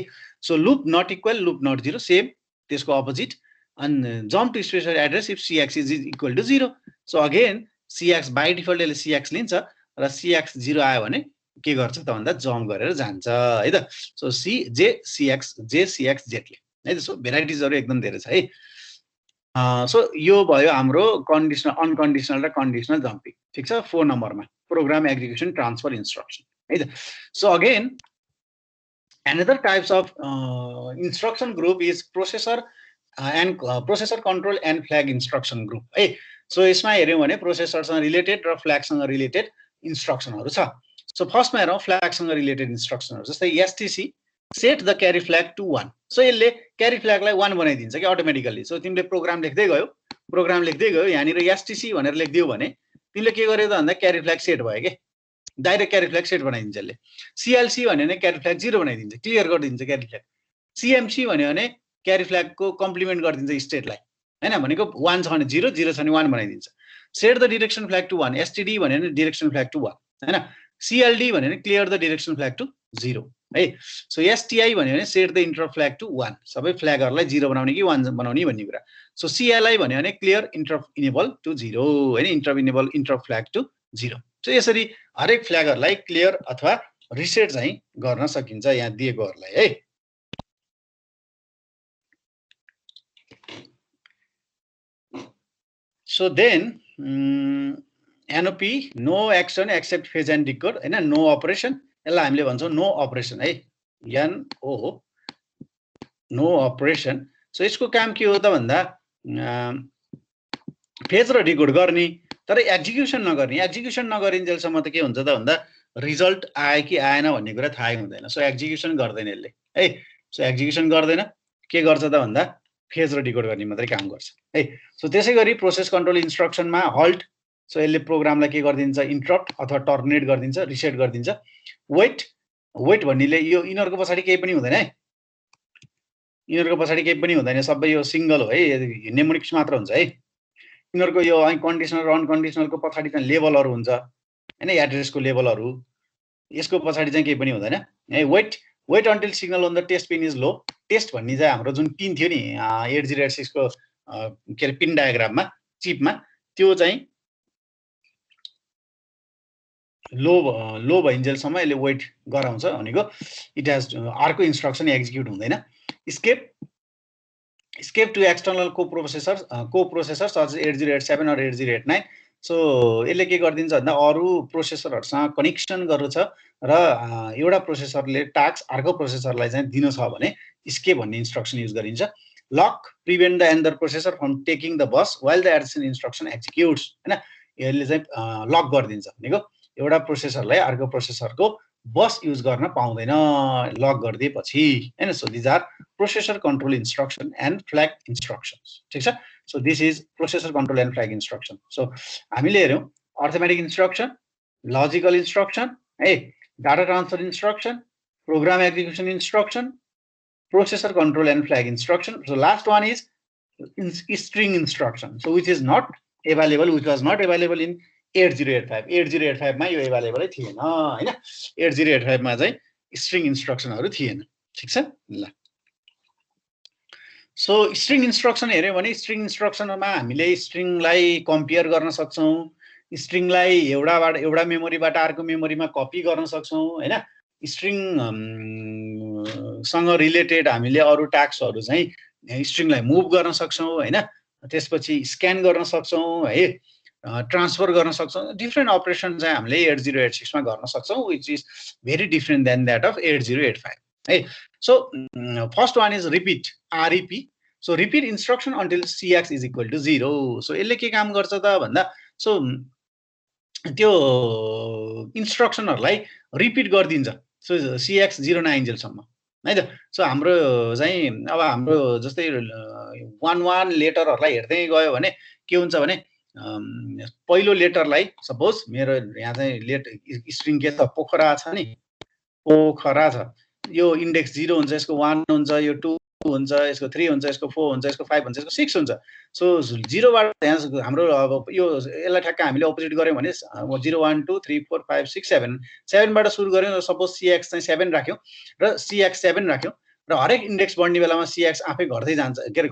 Speaker 1: so loop not equal loop not 0 same त्यसको अपोजिट अनि jump to specified address if CX is equal to 0 so again CX by default यसले CX लिन्छ र CX 0 आयो भने के गर्छ त भन्दा जम्प गरेर जान्छ है त सो CX Z ले है त सो भेराइटिजहरु एकदम धेरै छ है सो यो भयो हाम्रो कन्डिसनल अनकन्डिसनल र कन्डिसनल जम्पिङ ठीक छ 4 नम्बरमा प्रोग्राम एक्जिक्युसन ट्रान्सफर इन्स्ट्रक्सन है त so again another types of instruction group is processor and processor control and flag instruction group है सो यसमा हेर्यौं भने प्रोसेसरसँग रिलेटेड र फ्ल्यागसँग रिलेटेड इन्स्ट्रक्सनहरु छ सो फर्स्टमा हेरौं फ्ल्यागसँग रिलेटेड इन्स्ट्रक्सनहरु जस्तै STC set the carry flag to 1 so यसले क्यारी फ्ल्यागलाई 1 बनाइदिन्छ के अटोमेटिकली सो तिमीले प्रोग्राम लेख्दै गयो यहाँनिर STC भनेर लेख्दियौ भने तिमीले के गर्यौ त भन्दा क्यारी फ्ल्याग सेट भयो के डाइरेक्ट क्यारी फ्ल्याग सेट बनाइदिन्छ यसले CLC भन्यो भने क्यारी फ्ल्याग 0 बनाइदिन्छ क्लियर गरिदिन्छ क्यारी फ्ल्याग CMC भन्यो भने क्यारी फ्ल्यागको कम्प्लिमेन्ट गरिदिन्छ स्टेटलाई हैन भनेको 1 छ भने 0 0 छ भने 1 बनाइदिन्छ set the direction flag to 1 STD भन्यो भने डिरेक्सन फ्ल्याग टु 1 हैन CLD भन्यो भने clear the direction flag to 0 है सो STI भन्यो भने set the interrupt flag to 1 सबै फ्ल्यागहरुलाई 0 बनाउने कि 1 बनाउने भन्ने कुरा सो CLI भन्यो भने क्लियर इन्टरप्ट इनेबल टु 0 हैन interrupt enable interrupt flag to 0 so यसरी हरेक फ्ल्यागहरुलाई क्लियर अथवा रिसेट चाहिँ गर्न सकिन्छ यहाँ दिएकोहरुलाई है so then NOP no action except fetch and decode हैन नो अपरेसन यसलाई हामीले भन्छौं नो अपरेसन है NO नो अपरेसन सो यसको काम के हो त भन्दा फेज र डिकोड गर्ने तर एक्जिक्युसन नगरिन्जेलसम्म त के हुन्छ त भन्दा रिजल्ट आयो कि आएन भन्ने कुरा थाहै हुँदैन सो एक्जिक्युसन गर्दैन यसले है सो एक्जिक्युसन गर्दैन के गर्छ त भन्दा फेज र डिकोड गर्ने मात्रै काम गर्छ है सो त्यसैगरी प्रोसेस कन्ट्रोल इन्स्ट्रक्सनमा हल्ट सो यसले प्रोग्रामलाई के गरिदिन्छ इन्टरप्ट अथवा टर्मिनेट गरिदिन्छ रिसेट गरिदिन्छ वेट भन्नेले यो इनरको पछाडी केही पनि हुँदैन है इनरको पछाडी केही पनि हुँदैन सबै यो सिंगल हो है नेमोनिक्स मात्र हुन्छ है इनरको यो कन्डिसनल र अनकन्डिसनलको पछाडी चाहिँ लेभलहरु हुन्छ हैन एड्रेसको लेभलहरु यसको पछाडी चाहिँ केही पनि हुँदैन है wait until signal on the test pin is low test भन्ने चाहिँ हाम्रो जुन पिन थियो नि 8086 को के रे पिन डायग्राममा चिपमा त्यो चाहिँ लो भइन्जेलसम्म यसले वेट गराउँछ भनेको इट हैज अर्को इन्स्ट्रक्सन एक्जिक्युट हुँदैन escape to external co-processors such as 8087 or 8089 so यसले के गर्दिन्छ भन्दा अरु प्रोसेसरहरुसँग कनेक्सन गर्छ र एउटा प्रोसेसरले टास्क अर्को प्रोसेसरलाई चाहिँ दिन छ भने escape भन्ने इन्स्ट्रक्सन युज गरिन्छ lock prevent the other processor from taking the bus while the addition instruction executes हैन यसले चाहिँ लक गरिदिन्छ भनेको एउटा प्रोसेसरलाई अर्को प्रोसेसरको बस युज गर्न पाउँदैन लक गरिदिएपछि हैन so this are processor control instruction and flag instructions ठीक छ so this is processor control and flag instruction so हामीले हेर्यौं अर्थमेटिक इन्स्ट्रक्सन लजिकल इन्स्ट्रक्सन है data transfer instruction program execution instruction processor control and flag instruction so last one is string instruction so which is not available which was not available in 8085 मा यो अवेलेबलै थिएन हैन 8085 मा चाहिँ string इन्स्ट्रक्सनहरु थिएन ठीक छ ल सो स्ट्रिङ इन्स्ट्रक्सन हेर्यौ भने स्ट्रिङ इन्स्ट्रक्सनमा हामीले स्ट्रिङलाई कम्पेयर गर्न सक्छौं स्ट्रिङलाई एउटा मेमोरीबाट अर्को मेमोरीमा कपी गर्न सक्छौं हैन स्ट्रिङ सँग रिलेटेड हामीले अरु टास्कहरु चाहिँ स्ट्रिङलाई मुभ गर्न सक्छौं हैन त्यसपछि स्क्यान गर्न सक्छौं है ट्रान्सफर गर्न सक्छौं डिफरेन्ट अपरेसन चाहिँ हामीले 8086 मा गर्न सक्छौं which is very different than that of 8085 है so first one is repeat REP so repeat instruction until CX is equal to 0 so यसले के काम गर्छ त भन्दा सो त्यो इन्स्ट्रक्सनहरुलाई रिपिट गर्दिन्छ सो CX 0 नआइन्जेलसम्म है त। सो हाम्रो चाहिँ अब हाम्रो जस्तै 1 लेटरहरूलाई हेर्दै गयो भने के हुन्छ भने पहिलो लेटरलाई सपोज मेरो यहाँ चाहिँ स्ट्रिङ के छ पोखरा छ नि, पोखरा छ, यो इन्डेक्स 0 हुन्छ, यसको 1 हुन्छ, यो 2 हुन्छ, यसको 3 हुन्छ, यसको 4 हुन्छ, यसको 5 हुन्छ, यसको 6 हुन्छ। सो 0 बाट यहाँ हाम्रो अब यो यसलाई ठ्याक्क हामीले अपोजिट गर्यौँ भने 0 1 2 3 4 5 6 7 7 बाट सुरु गर्यौँ। सपोज CX चाहिँ 7 राख्यौँ र CX 7 राख्यौँ र हरेक इन्डेक्स बढ्ने बेलामा CX आफै घट्दै जान्छ, के अरे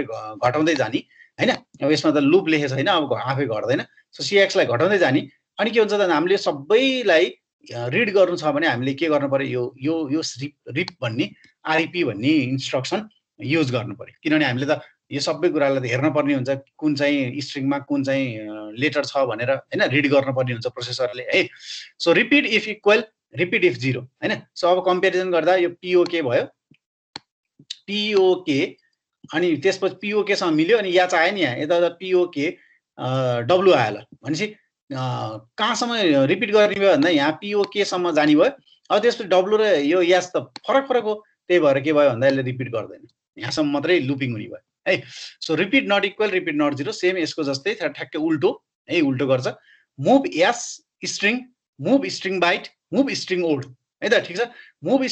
Speaker 1: घटाउँदै जाने हैन। अब यसमा त लुप लेखेको छैन, अब आफै घट्दैन। सो CX लाई घटाउँदै जाने। अनि के हुन्छ त हामीले सबैलाई रिड गर्नु छ भने हामीले के गर्नु पर्यो, यो रिप भन्ने REP भन्ने इन्स्ट्रक्सन युज गर्नु पर्यो। किनभने हामीले त यो सबै कुरालाई त हेर्न पर्ने हुन्छ, कुन चाहिँ स्ट्रिङमा कुन चाहिँ लेटर छ भनेर हैन, रिड गर्न पर्ने हुन्छ प्रोसेसरले है। So repeat if equal repeat if 0 हैन। सो अब कम्पेरिजन गर्दा यो POK भयो, POK अनि त्यसपछि POK सँग मिल्यो अनि यहाँ चाहिँ आयो नि, यहाँ यता POK W आयो ल भनेपछि कहाँसम्म रिपिट गर्ने भयो भन्दा यहाँ POK सम्म जाने भयो। अब त्यसपछि W र यो S त फरक हो, त्यही भएर के भयो भन्दा यसले रिपिट गर्दैन, यहाँसम्म मात्रै लुपिङ हुने भयो है। So repeat not equal repeat not 0 same यसको जस्तै ठ्याक्कै उल्टो है, उल्टो गर्छ। Move S string, move string byte, move string word है त, ठिक छ। Move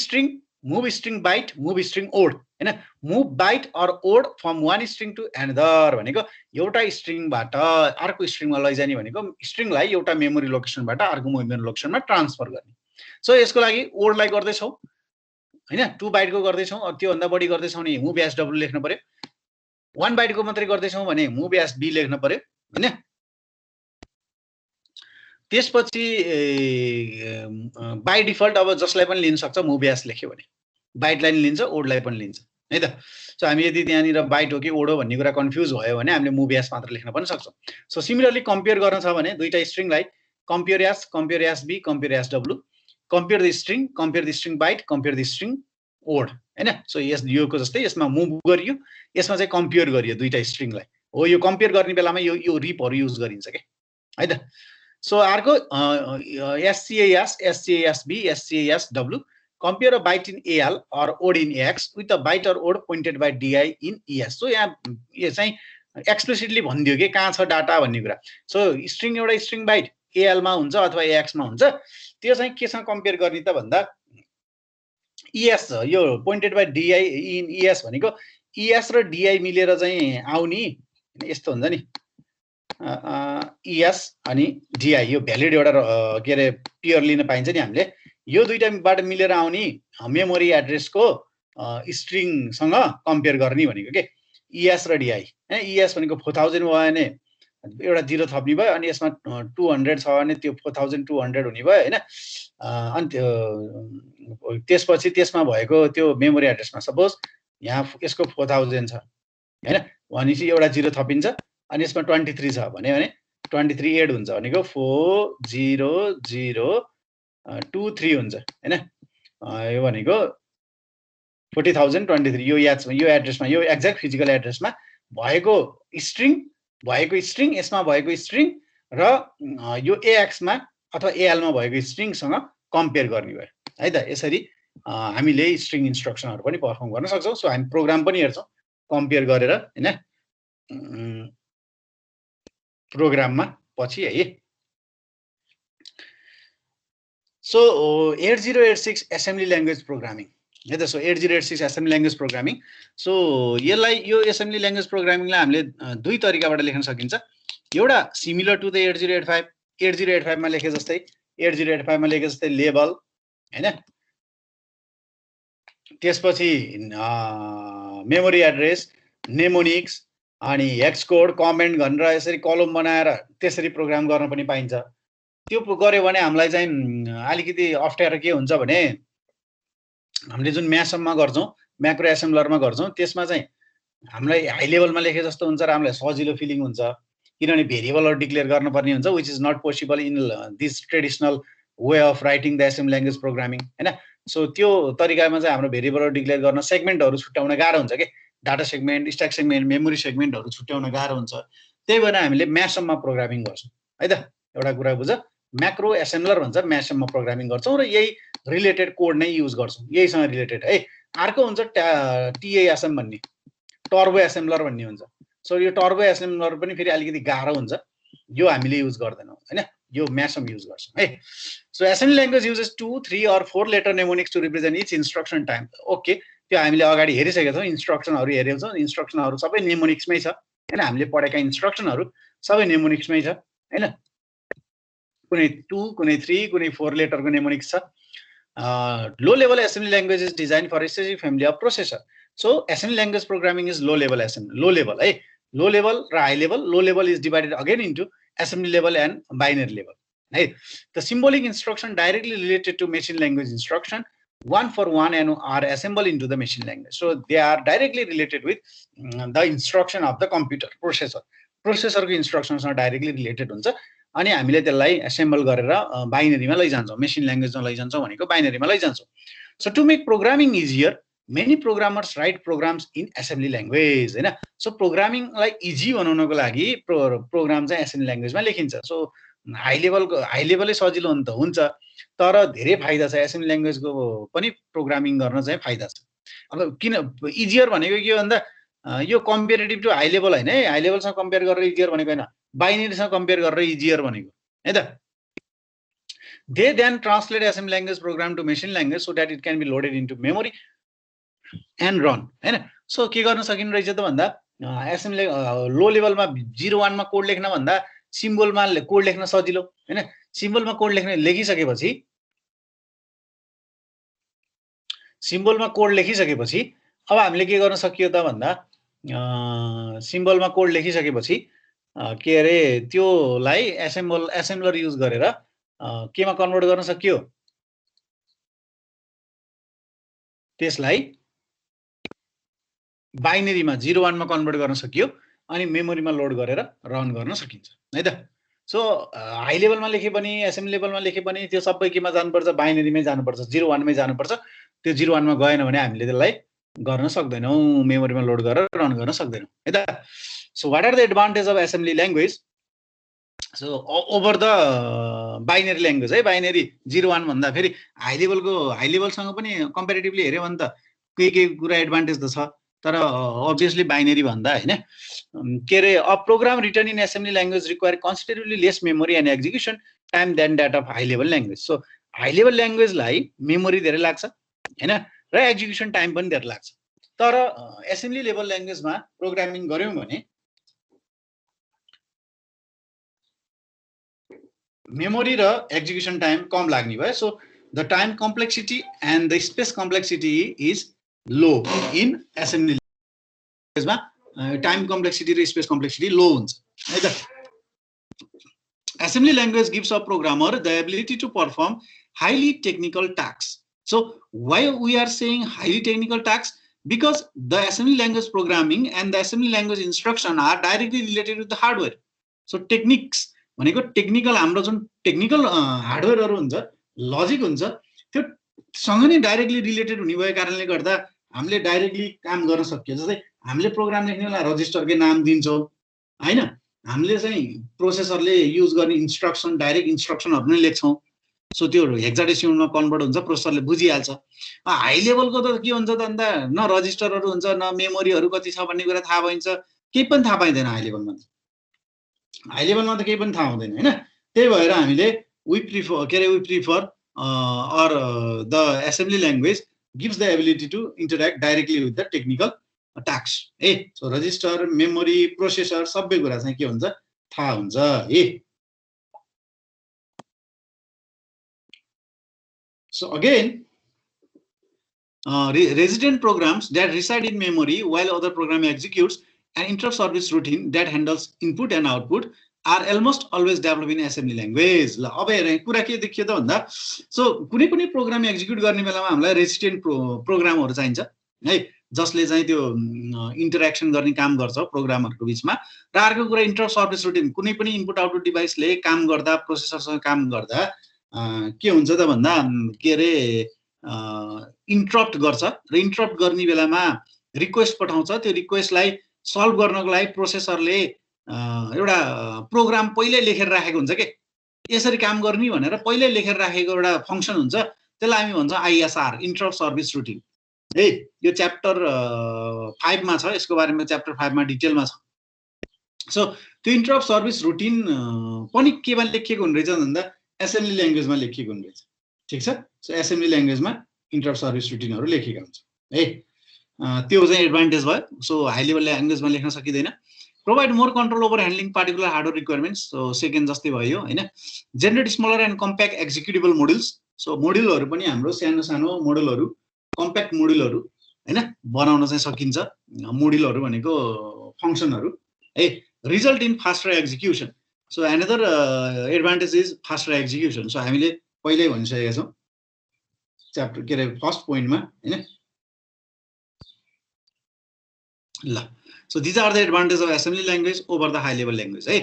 Speaker 1: string byte, move string word हैन। Move byte or word from one string to another भनेको एउटा स्ट्रिङबाट अर्को स्ट्रिङमा लैजाने भनेको स्ट्रिङलाई एउटा मेमोरी लोकेसनबाट अर्को मेमोरी लोकेसनमा ट्रान्सफर गर्ने। सो यसको लागि ओडलाई गर्दैछौँ हैन, 2 बाइटको गर्दैछौँ, त्योभन्दा बढी गर्दैछौँ भने मुभ SW लेख्नु पर्यो, 1 बाइटको मात्रै गर्दैछौँ भने मुभ SB लेख्नु पर्यो हैन। त्यसपछि बाई डिफल्ट अब जसलाई पनि लिन सक्छ मुभ S लेख्यो भने, बाइटलाई पनि लिन्छ ओडलाई पनि लिन्छ है त। सो हामी यदि त्यहाँनिर बाइट हो कि ओड हो भन्ने कुरा कन्फ्युज भयो भने हामीले मुभ S मात्र लेख्न पनि सक्छौँ। सो सिमिलरली कम्पेयर गर्न छ भने दुईटा स्ट्रिङलाई compare S, compare SB, compare SW, compare the string byte, compare the string word हैन। सो योको जस्तै यसमा मुभ गरियो, यसमा चाहिँ कम्पेयर गरियो दुईटा स्ट्रिङलाई। हो यो कम्पेयर गर्ने बेलामा यो रिपहरू युज गरिन्छ के है त। सो अर्को SCAS, SCASB, SCASW, compare a byte in AL or odd in AX with a byte or odd pointed by DI in ES. So यहाँ यो चाहिँ एक्सप्लिसिटली भनिदियो के कहाँ छ डाटा भन्ने कुरा। सो स्ट्रिङ एउटा स्ट्रिङ बाइट AL मा हुन्छ अथवा AX मा हुन्छ, त्यो चाहिँ केसँग कम्पेयर गर्ने त भन्दा ES यो pointed by DI in ES भनेको ES र DI मिलेर चाहिँ आउने यस्तो हुन्छ नि, ES अनि DI यो भ्यालिड एउटा के अरे पेयर लिन पाइन्छ नि हामीले। यो दुईटाबाट मिलेर आउने मेमोरी एड्रेसको स्ट्रिङसँग कम्पेयर गर्ने भनेको के ES र DI हैन। ES भनेको 4000 भयो भने एउटा 0 थप्ने भयो, अनि यसमा 200 छ भने त्यो 4200 हुने भयो हैन। अनि त्यसपछि त्यसमा भएको त्यो मेमोरी एड्रेसमा सपोज यहाँ यसको 4000 छ हैन, भनेपछि एउटा 0 थपिन्छ, अनि यसमा 23 छ भने 23 एड हुन्छ भनेको 40023 हुन्छ हैन। यो भनेको 40023 यो एड्रेसमा, यो एक्ज्याक्ट फिजिकल एड्रेसमा भएको स्ट्रिङ यसमा भएको स्ट्रिङ र यो AX मा अथवा AL मा भएको स्ट्रिङसँग कम्पेयर गर्ने भयो है त। यसरी हामीले स्ट्रिङ इन्स्ट्रक्सनहरु पनि परफर्म गर्न सक्छौं। सो हामी प्रोग्राम पनि हेर्छौं कम्पेयर गरेर हैन प्रोग्राममा पछि है। सो 8086 एसेम्बली ल्याङ्ग्वेज प्रोग्रामिङ है त। So 8086 assembly language programming, so यसलाई यो एसेम्बली ल्याङ्ग्वेज प्रोग्रामिङलाई हामीले दुई तरिकाबाट लेख्न सकिन्छ। एउटा सिमिलर टु द 8085, 8085 मा लेखे जस्तै 8085 मा लेखे जस्तै लेबल हैन, त्यसपछि मेमोरी एड्रेस, नेमोनिक्स अनि हेक्स कोड, कमेन्ट गरेर यसरी कलम बनाएर त्यसरी प्रोग्राम गर्न पनि पाइन्छ। त्यो गर्यो भने हामीलाई चाहिँ अलिकति अप्ठ्यारो के हुन्छ भने हामीले जुन म्यासममा गर्छौं, म्याक्रो एसेम्बलरमा गर्छौं, त्यसमा चाहिँ हामीलाई हाई लेभलमा लेखे जस्तो हुन्छ र हामीलाई सजिलो फिलिङ हुन्छ, किनभने भेरिएबलहरु डिक्लेयर गर्नुपर्ने हुन्छ, which is not possible in this traditional way of writing the assembly language programming हैन। सो त्यो तरिकामा चाहिँ हाम्रो भेरिएबलहरु डिक्लेयर गर्न, सेगमेन्टहरु छुट्याउन गाह्रो हुन्छ के, data segment, stack segment, memory सेगमेन्टहरु छुट्याउन गाह्रो हुन्छ। त्यही भएर हामीले म्यासममा प्रोग्रामिङ गर्छौं है त। एउटा कुरा बुझ, म्याक्रो एसेम्बलर भन्छ, म्यासमा प्रोग्रामिङ गर्छौँ र यही रिलेटेड कोड नै युज गर्छौँ, यहीसँग रिलेटेड है। अर्को हुन्छ TASM भन्ने, टर्बो एसेम्बलर भन्ने हुन्छ। सो यो टर्बो एसेम्बलर पनि फेरि अलिकति गाह्रो हुन्छ, यो हामीले युज गर्दैनौँ हैन, यो म्यासम युज गर्छौँ है। So assembly language uses 2, 3 or 4 letter mnemonics to represent each instruction time. Okay, त्यो हामीले अगाडि हेरिसकेका छौँ, इन्स्ट्रक्सनहरू हेरेको छौँ, इन्स्ट्रक्सनहरू सबै नेमोनिक्समै छ हैन, हामीले पढेका इन्स्ट्रक्सनहरू सबै नेमोनिक्समै छ हैन, कुनै 2, कुनै 3, कुनै 4 लेटरको नेमोनिक्स छ। Low level assembly language is design for specific family of processor. So assembly language programming is low level assembly, low level है, लो लेभल र high level. Low level is divided again into assembly level and binary level है। The symbolic instruction directly related to machine language instruction 1 for 1 and are assembled into the machine language. So they are directly related with the instruction of the computer processor. Processor को instructions are directly related हुन्छ अनि हामीले त्यसलाई assemble गरेर बाइनरीमा लैजान्छौँ, machine ल्याङ्ग्वेजमा लैजान्छौँ भनेको बाइनरीमा लैजान्छौँ। So to make programming easier, many programmers write programs in assembly language हैन। So programming लाई easy बनाउनको लागि प्रोग्राम चाहिँ assembly ल्याङ्ग्वेजमा लेखिन्छ। So हाई लेभलै सजिलो हुन्छ, तर धेरै फाइदा छ एसेम्बली ल्याङ्ग्वेजको पनि प्रोग्रामिङ गर्न चाहिँ फाइदा छ। अब किन इजियर भनेको के भन्दा यो कम्पेरेटिभ टु हाई लेभल हैन है, हाई लेभलसँग कम्पेयर गरेर इजियर भनेको हैन, बाइनरीसँग कम्पेयर गरेर इजियर भनेको है त। They then translate assembly language program to machine language so that it can be loaded into memory and run हैन। सो के गर्न सकिने रहेछ त भन्दा एसेम्बली लो लेभलमा 0-1 मा कोड लेख्न भन्दा सिम्बलमा कोड लेख्न सजिलो हैन। सिम्बलमा कोड लेखिसकेपछि अब हामीले के गर्न सकियो त भन्दा सिम्बलमा कोड लेखिसकेपछि के अरे त्योलाई एसेम्बलर युज गरेर केमा कन्भर्ट गर्न सकियो, त्यसलाई बाइनरीमा 0-1 मा कन्भर्ट गर्न सकियो अनि मेमोरीमा लोड गरेर रन गर्न सकिन्छ है त। सो हाई लेभलमा लेखे पनि एसेम्बली लेभलमा लेखे पनि त्यो सबै केमा जानुपर्छ, बाइनरीमै जानुपर्छ, 0-1 मै जानुपर्छ। त्यो 0-1 मा गएन भने हामीले त्यसलाई गर्न सक्दैनौँ, मेमोरीमा लोड गरेर रन गर्न सक्दैनौँ है त। So what are the advantage of assembly language so over the binary language है। बाइनरी 0-1 भन्दा फेरि हाई लेभलसँग पनि कम्पेरिटिभली हेऱ्यो भने त के कुरा एडभान्टेज त छ, तर अब्भियसली बाइनरी भन्दा हैन के अरे a program written in assembly language require considerably less memory and execution time than that of high level language. So high level ल्याङ्ग्वेजलाई मेमोरी धेरै लाग्छ हैन र एक्जिक्युसन टाइम पनि धेरै लाग्छ, तर एसेम्बली लेभल ल्याङ्ग्वेजमा प्रोग्रामिङ गर्यौं भने मेमोरी र एक्जिक्युसन टाइम कम लाग्ने भयो। So the time complexity and the space complexity is low in assembly ल्याङ्ग्वेजमा। टाइम कम्प्लेक्सिटी र स्पेस कम्प्लेक्सिटी लो हुन्छ है त। Assembly language gives a programmer the ability to perform highly technical task. So why we are saying highly technical tasks? Because the assembly language programming and the assembly language instruction are directly related with the hardware. So techniques भनेको technical हाम्रो जुन technical हार्डवेयरहरु हुन्छ, logic हुन्छ, त्यो सँग नै directly related हुने भएको कारणले गर्दा हामीले डाइरेक्टली काम गर्न सकियो। जस्तै हामीले प्रोग्राम लेख्ने बेला रजिस्टरकै नाम दिन्छौं हैन, हामीले चाहिँ प्रोसेसरले युज गर्ने इन्स्ट्रक्सन डाइरेक्ट इन्स्ट्रक्सनहरु नै लेख्छौं। सो त्यो हेक्साडेसिमलमा कन्भर्ट हुन्छ, प्रोसेसरले बुझिहाल्छ। हाई लेभलको त के हुन्छ त भन्दा न रजिस्टरहरु हुन्छ न मेमोरीहरु कति छ भन्ने कुरा थाहा भइन्छ, केही पनि थाहा पाइदैन हाई लेभलमा त। हाई लेभलमा त केही पनि थाहा हुँदैन हैन। त्यही भएर हामीले we prefer or the assembly language gives the ability to interact directly with the technical tasks है। सो रजिस्टर, मेमोरी, प्रोसेसर सबै कुरा चाहिँ के हुन्छ थाहा हुन्छ है। So again, resident programs that reside in memory while other program executes an inter-service routine that handles input and output are almost always developed in assembly language. ल अब हेर्नु कुरा के देखियो त भन्दा सो कुनै पनि प्रोग्राम एक्जिक्युट गर्ने बेलामा हामीलाई रेसिस्टेन्ट प्रोग्रामहरु चाहिन्छ है, जसले चाहिँ त्यो इन्टरेक्सन गर्ने काम गर्छ प्रोग्रामहरुको बीचमा। र अर्को कुरा इन्टर सर्भिस रुटिन, कुनै पनि इनपुट आउटपुट डिभाइसले काम गर्दा प्रोसेसरसँग काम गर्दा के हुन्छ त भन्दा के रे इन्टरप्ट गर्छ र इन्टरप्ट गर्ने बेलामा रिक्वेस्ट पठाउँछ। त्यो रिक्वेस्टलाई सल्भ गर्नको लागि प्रोसेसरले एउटा प्रोग्राम पहिल्यै लेखेर राखेको हुन्छ के, यसरी काम गर्ने भनेर पहिल्यै लेखेर राखेको एउटा फंक्सन हुन्छ, त्यसलाई हामी भन्छौँ आइएसआर, इन्टरप्ट सर्भिस रुटिन। है यो च्याप्टर 5 मा छ, यसको बारेमा च्याप्टर 5 मा डिटेलमा छ। सो त्यो इन्टरप्ट सर्भिस रुटिन पनि केमा लेखिएको हुने रहेछ भन्दा एसेम्बली ल्याङ्ग्वेजमा लेखिएको हुने रहेछ। ठिक छ। सो एसेम्बली ल्याङ्ग्वेजमा इन्टरप्ट सर्भिस रुटिनहरू लेखेका हुन्छ है। त्यो चाहिँ एडभान्टेज भयो। सो हाई लेभल ल्याङ्ग्वेजमा लेख्न सकिँदैन। Provide more control over handling particular hardware requirements. So second जस्तै भयो हैन। Generate smaller and compact executable modules. So मोड्युलहरू पनि हाम्रो सानो सानो मोड्युलहरू, कम्प्याक्ट मोड्युलहरू हैन बनाउन चाहिँ सकिन्छ। मोड्युलहरू भनेको फंक्सनहरू है। Result in faster execution. So another advantage is faster execution. So हामीले पहिल्यै भनिसकेका छौँ च्याप्टर के अरे फर्स्ट पोइन्टमा हैन। ल so these are the advantages of assembly language over the high level language है।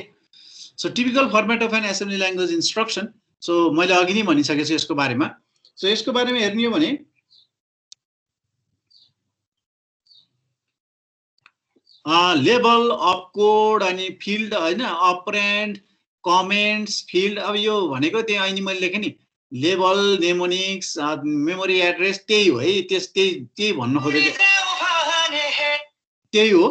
Speaker 1: so typical format of an assembly language instruction। so मैले अघि नै भनिसकेको छु यसको बारेमा। so यसको बारेमा हेर्ने हो भने लेभल अफ कोड अनि फिल्ड हैन, अपरेन्ड, कमेन्ट्स, फिल्ड। अब यो भनेको त्यही अहिले मैले लेखेँ नि लेभल, नेमोनिक्स, मेमोरी एड्रेस, त्यही हो है। त्यही भन्न खोजेको त्यही हो।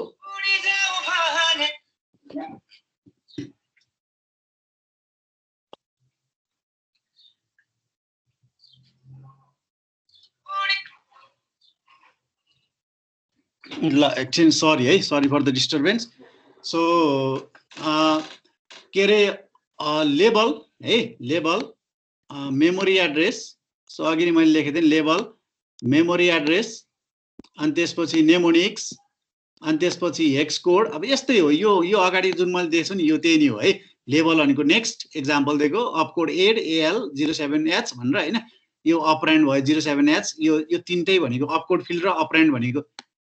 Speaker 1: ल एकछिन सरी है, sorry for the disturbance. So के अरे लेभल है, लेभल, मेमोरी एड्रेस। सो अघि नै मैले लेखेको थिएँ लेभल, मेमोरी एड्रेस, अनि त्यसपछि नेमोनिक्स, अनि त्यसपछि हेक्स कोड। अब यस्तै हो यो अगाडि जुन मैले दिएको छु नि यो त्यही नै हो है। लेभल भनेको नेक्स्ट एक्जाम्पल दिएको अपकोड एड एल 07H भनेर हैन। यो अपरेन्ड भयो 07H। यो तीनटै भनेको अपकोड फिल्ड र अपरेन्ड भनेको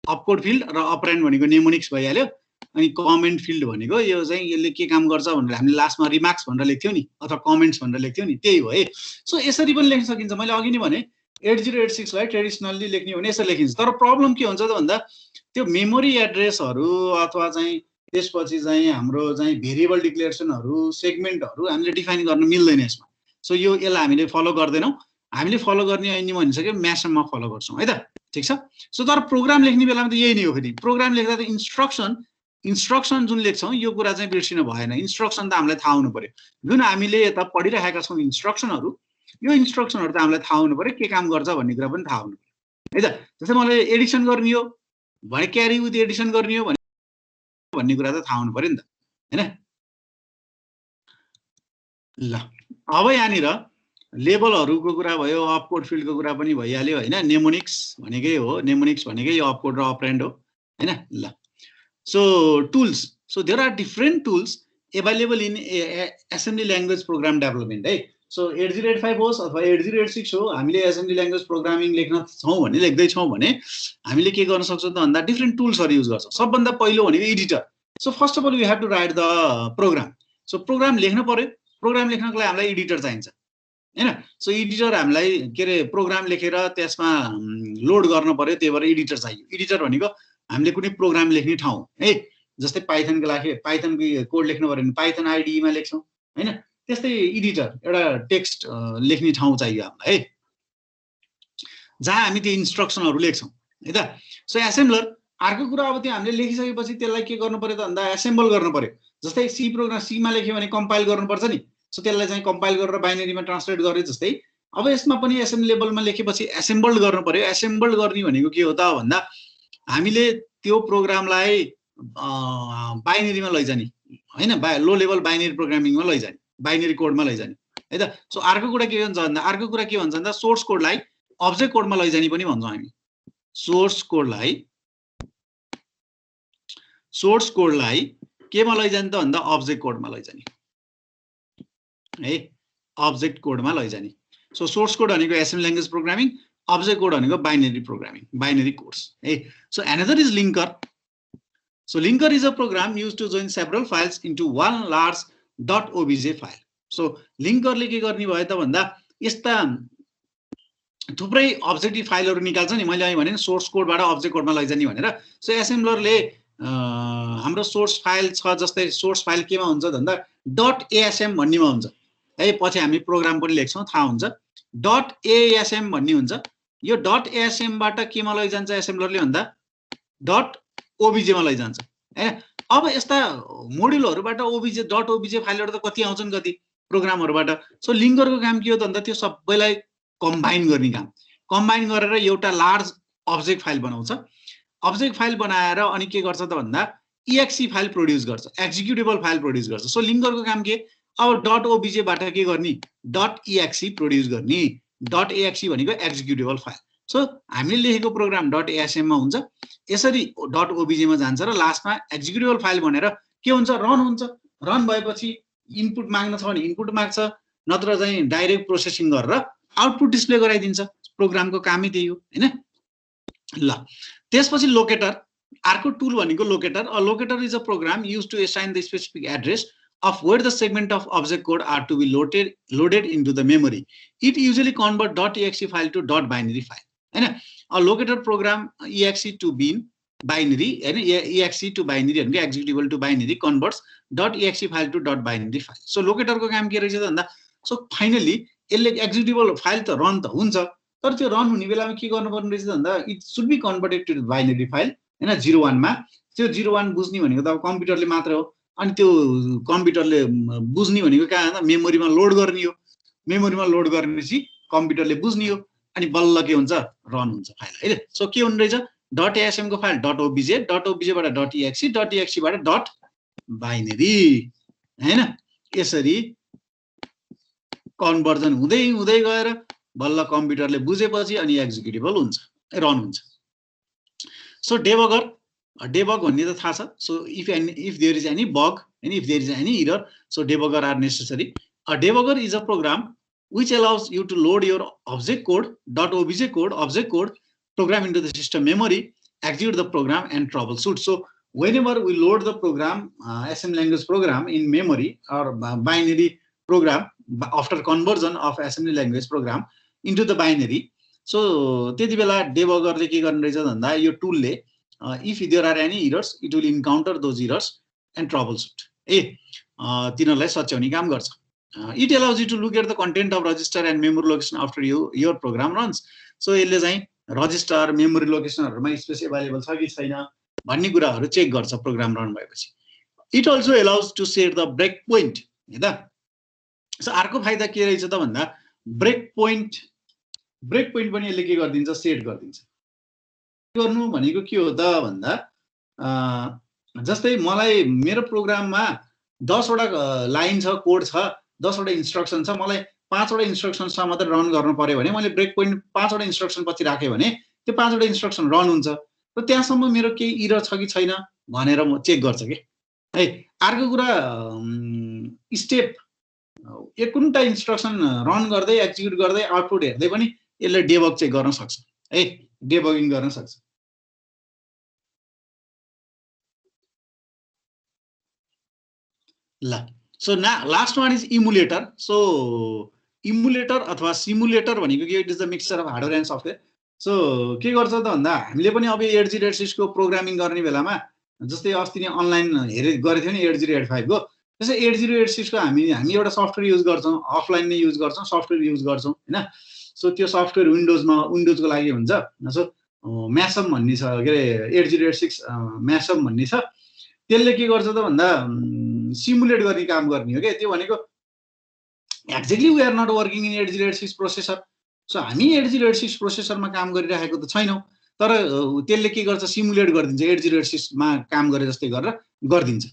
Speaker 1: अपकोड फिल्ड र अपरेन्ड भनेको नेमोनिक्स भइहाल्यो। अनि कमेन्ट फिल्ड भनेको यो चाहिँ यसले के काम गर्छ भनेर हामीले लास्टमा रिमार्क्स भनेर लेख्थ्यौँ नि, अथवा कमेन्ट्स भनेर लेख्थ्यौँ नि, त्यही हो है। सो यसरी पनि लेख्न सकिन्छ। मैले अघि नै भने 8086 लाई ट्रेडिसनल्ली लेख्ने हो भने यसरी लेखिन्छ। तर प्रब्लम के हुन्छ त भन्दा त्यो मेमोरी एड्रेसहरू अथवा चाहिँ त्यसपछि चाहिँ हाम्रो चाहिँ भेरिएबल डिक्लेरेसनहरू, सेगमेन्टहरू हामीले डिफाइन गर्न मिल्दैन यसमा। सो यसलाई हामीले फलो गर्दैनौँ। हामीले फलो गर्ने ऐनी भनिसक्यो म्यासममा फलो गर्छौँ है त। ठिक छ। सो तर प्रोग्राम लेख्ने बेलामा त यही नै हो। फेरि प्रोग्राम लेख्दा त इन्स्ट्रक्सन जुन लेख्छौँ यो कुरा चाहिँ बिर्सिनु भएन। इन्स्ट्रक्सन त हामीलाई थाहा हुनु पर्यो। जुन हामीले यता पढिरहेका छौँ इन्स्ट्रक्सनहरू, यो इन्स्ट्रक्सनहरू त हामीलाई थाहा हुनु पर्यो, के काम गर्छ भन्ने कुरा पनि थाहा हुनु पर्यो है त। जस्तै मलाई एडिसन गर्ने हो भने क्यारी विथ एडिसन गर्ने हो भन्ने कुरा त थाहा हुनु पर्यो नि त हैन। ल अब यहाँनिर लेभलहरूको कुरा भयो, अपकोड फिल्डको कुरा पनि भइहाल्यो हैन। नेमोनिक्स भनेकै हो, नेमोनिक्स भनेकै यो अपकोड र अपरेन्ड हो हैन। ल so tools. So there are different tools available in assembly language program development है। सो 8085 होस् अथवा 8086 हो, हामीले एसेम्बली ल्याङ्ग्वेज प्रोग्रामिङ लेख्न छौँ भने, लेख्दैछौँ भने हामीले के गर्न सक्छौँ त भन्दा डिफरेन्ट टुल्सहरू युज गर्छौँ। सबभन्दा पहिलो भनेको editor. So first of all we have to write the program. So program लेख्न पर्यो। प्रोग्राम लेख्नको लागि हामीलाई एडिटर चाहिन्छ हैन। सो एडिटर हामीलाई के अरे प्रोग्राम लेखेर त्यसमा लोड गर्न पर्यो, त्यही भएर एडिटर चाहियो। एडिटर भनेको हामीले कुनै प्रोग्राम लेख्ने ठाउँ है। जस्तै पाइथनको लागि पाइथनको कोड लेख्नु पर्यो भने पाइथन आइडीमा लेख्छौँ हैन। त्यस्तै एडिटर एउटा टेक्स्ट लेख्ने ठाउँ चाहियो हामीलाई है, जहाँ हामी त्यो इन्स्ट्रक्सनहरू लेख्छौँ है त। सो एसेम्बलर अर्को कुरा। अब त्यो हामीले लेखिसकेपछि त्यसलाई के गर्नु पर्यो त भन्दा एसेम्बल गर्नु पर्यो। जस्तै सी प्रोग्राम सीमा लेख्यो भने कम्पाइल गर्नुपर्छ नि। सो त्यसलाई चाहिँ कम्पाइल गरेर बाइनेरीमा ट्रान्सलेट गरे जस्तै अब यसमा पनि एसेम्बली लेभलमा लेखेपछि एसेम्बल्ड गर्नु पर्यो। एसेम्बल्ड गर्ने भनेको के हो त भन्दा हामीले त्यो प्रोग्रामलाई बाइनेरीमा लैजाने हैन, लो लेभल बाइनेरी प्रोग्रामिङमा लैजाने, बाइनेरी कोडमा लैजाने है त। सो अर्को कुरा के भन्छ भन्दा सोर्स कोडलाई अब्जेक्ट कोडमा लैजाने पनि भन्छौँ हामी। सोर्स कोडलाई केमा लैजाने त भन्दा अब्जेक्ट कोडमा लैजाने है, अब्जेक्ट कोडमा लैजाने। सो सोर्स कोड भनेको assembly language programming, object code भनेको बाइनेरी प्रोग्रामिङ, बाइनेरी कोड्स है। So another is linker. So linker is a program use to join several files into one large .obj file. So लिङ्करले के गर्ने भयो त भन्दा यस्ता थुप्रै अब्जेक्टिभ फाइलहरू निकाल्छ नि। मैले अहिले भने सोर्स कोडबाट अब्जेक्ट कोडमा लैजाने भनेर। सो एसेम्बलरले हाम्रो सोर्स फाइल छ, जस्तै सोर्स फाइल केमा हुन्छ भन्दा .asm भन्नेमा हुन्छ है पछि हामी प्रोग्राम पनि लेख्छौँ थाहा हुन्छ .asm भन्ने हुन्छ यो .asm बाट केमा लैजान्छ एसेम्बलरले भन्दा .obj मा लैजान्छ हैन अब यस्ता मोड्युलहरुबाट obj .obj फाइलहरु त कति आउँछन् कति प्रोग्रामहरुबाट सो लिङ्करको काम के हो त भन्दा त्यो सबैलाई कम्बाइन गर्ने काम कम्बाइन गरेर एउटा लार्ज अब्जेक्ट फाइल बनाउँछ अब्जेक्ट फाइल बनाएर अनि के गर्छ त भन्दा exe फाइल प्रोड्युस गर्छ एक्जिक्युटेबल फाइल प्रोड्युस गर्छ सो लिङ्करको काम के अब .obj बाट के गर्ने .exe प्रोड्युस गर्ने .exe भनेको एक्जिक्युटेबल फाइल सो हामीले लेखेको प्रोग्राम .asm मा हुन्छ यसरी .obj मा जान्छ र लास्टमा एक्जिक्युटेबल फाइल भनेर के हुन्छ रन हुन्छ रन भएपछि इनपुट माग्न छ भने इनपुट माग्छ नत्र चाहिँ डाइरेक्ट प्रोसेसिङ गरेर आउटपुट डिस्प्ले गराइदिन्छ प्रोग्रामको कामै त्यही हो हैन ल त्यसपछि लोकेटर अर्को टुल भनेको locator a locator is a program used to assign the specific address of where the segment of object code are to be loaded into the memory. It usually convert .exe file to .binary file. And a locator program exe to binary and exe to binary and executable to binary converts .exe file to .binary file. So locator ko काम के रहेछ त भन्दा so finally यसले executable file त run त हुन्छ तर त्यो रन हुने बेलामा के गर्नुपर्ने रहेछ त भन्दा it should be converted to binary file हैन 01 मा त्यो 01 बुझ्ने भनेको त अब कम्प्युटरले मात्र हो अनि त्यो कम्प्युटरले बुझ्ने भनेको कहाँ हो मेमोरीमा लोड गर्ने हो मेमोरीमा लोड गरेपछि कम्प्युटरले बुझ्ने हो अनि बल्ल के हुन्छ रन हुन्छ फाइल हैन सो के हुन रहेछ .asm को फाइल .obj बाट .exe बाट .binary हैन यसरी कन्भर्जन हुँदै हुँदै गएर बल्ल कम्प्युटरले बुझेपछि अनि एक्जिक्युटेबल हुन्छ रन हुन्छ सो डेबगर debug भन्ने त थाहा छ so if there is any bug and if there is any error so debugger are necessary a debugger is a program which allows you to load your object code object code program into the system memory execute the program and troubleshoot so whenever we load the program assembly language program in memory or binary program after conversion of assembly language program into the binary so त्यति बेला डेबगरले के गर्ने रहेछ भन्दा यो टुलले if there are any errors it will encounter those errors and troubleshoot तिनीहरुलाई सच्याउने काम गर्छ it allows you to look at the content of register and memory location after your program runs so यसले चाहिँ रजिस्टर मेमोरी लोकेसनहरुमा स्पेस अवेलेबल छ कि छैन भन्ने कुराहरु चेक गर्छ प्रोग्राम रन भएपछि it also allows to set the break point हैन सो अर्को फाइदा के रहेछ त भन्दा ब्रेक पोइन्ट पनि यसले के गर्दिन्छ सेट गर्दिन्छ गर्नु भनेको के हो त भन्दा जस्तै मलाई मेरो प्रोग्राममा 10 वटा लाइन छ कोड छ 10 वटा इन्स्ट्रक्सन छ मलाई 5 वटा इन्स्ट्रक्सन सम्म मात्र रन गर्नु पर्यो भने मैले ब्रेक पोइन्ट 5 वटा इन्स्ट्रक्सन पछि राखे भने त्यो 5 वटा इन्स्ट्रक्सन रन हुन्छ र त्यहाँसम्म मेरो केही एरर छ कि छैन भनेर म चेक गर्छ के है अर्को कुरा स्टेप एकून्टा इन्स्ट्रक्सन रन गर्दै एक्जिक्युट गर्दै आउटपुट हेर्दै पनि यसले डेबग चेक गर्न सक्छ है डेबगिङ गर्न सक्छ ल so last one is emulator so emulator अथवा सिमुलेटर भनेको के it is the mixture of hardware and software so के गर्छ त भन्दा हामीले पनि अब 808 को प्रोग्रामिङ गर्ने बेलामा जस्तै अस्ति नै अनलाइन गरेको थियो नि 8085 को त्यसै 8086 को हामी एउटा सफ्टवेयर युज गर्छौं अफलाइन नै युज गर्छौं सफ्टवेयर युज गर्छौं हैन सो त्यो सफ्टवेयर विन्डोजको लागि हुन्छ सो म्यासम भन्ने छ के रे 8086 म्यासम भन्ने छ त्यसले के गर्छ त भन्दा सिमुलेट गर्ने काम गर्ने हो के त्यो भनेको exactly we are not working in 8086 processor so हामी 8086 प्रोसेसरमा काम गरिरहेको त छैनौं तर त्यसले के गर्छ सिमुलेट गरिदिन्छ 8086 मा काम गरे जस्तै गरेर गरिदिन्छ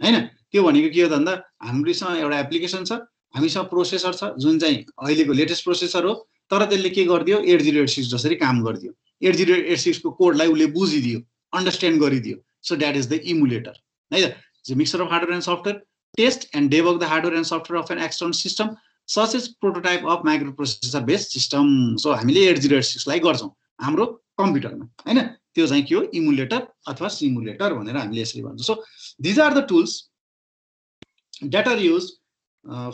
Speaker 1: हैन त्यो भनेको के हो त भन्दा हामीसँग एउटा एप्लिकेसन छ हामीसँग प्रोसेसर छ जुन चाहिँ अहिलेको लेटेस्ट प्रोसेसर हो तर त्यसले के गर्दियो 8086 जसरी काम गर्दियो 8086 को कोडलाई उले बुझिदियो अन्डरस्ट्यान्ड गरिदियो so that is the emulator है त it's a mixture of hardware and software test and debug the hardware and software of an external system such as prototype of microprocessor based system so हामीले 8086 लाई गर्छौं हाम्रो कम्प्युटरमा हैन त्यो चाहिँ के हो इमुलेटर अथवा सिमुलेटर भनेर हामीले यसरी भन्छौं so these are the tools that are used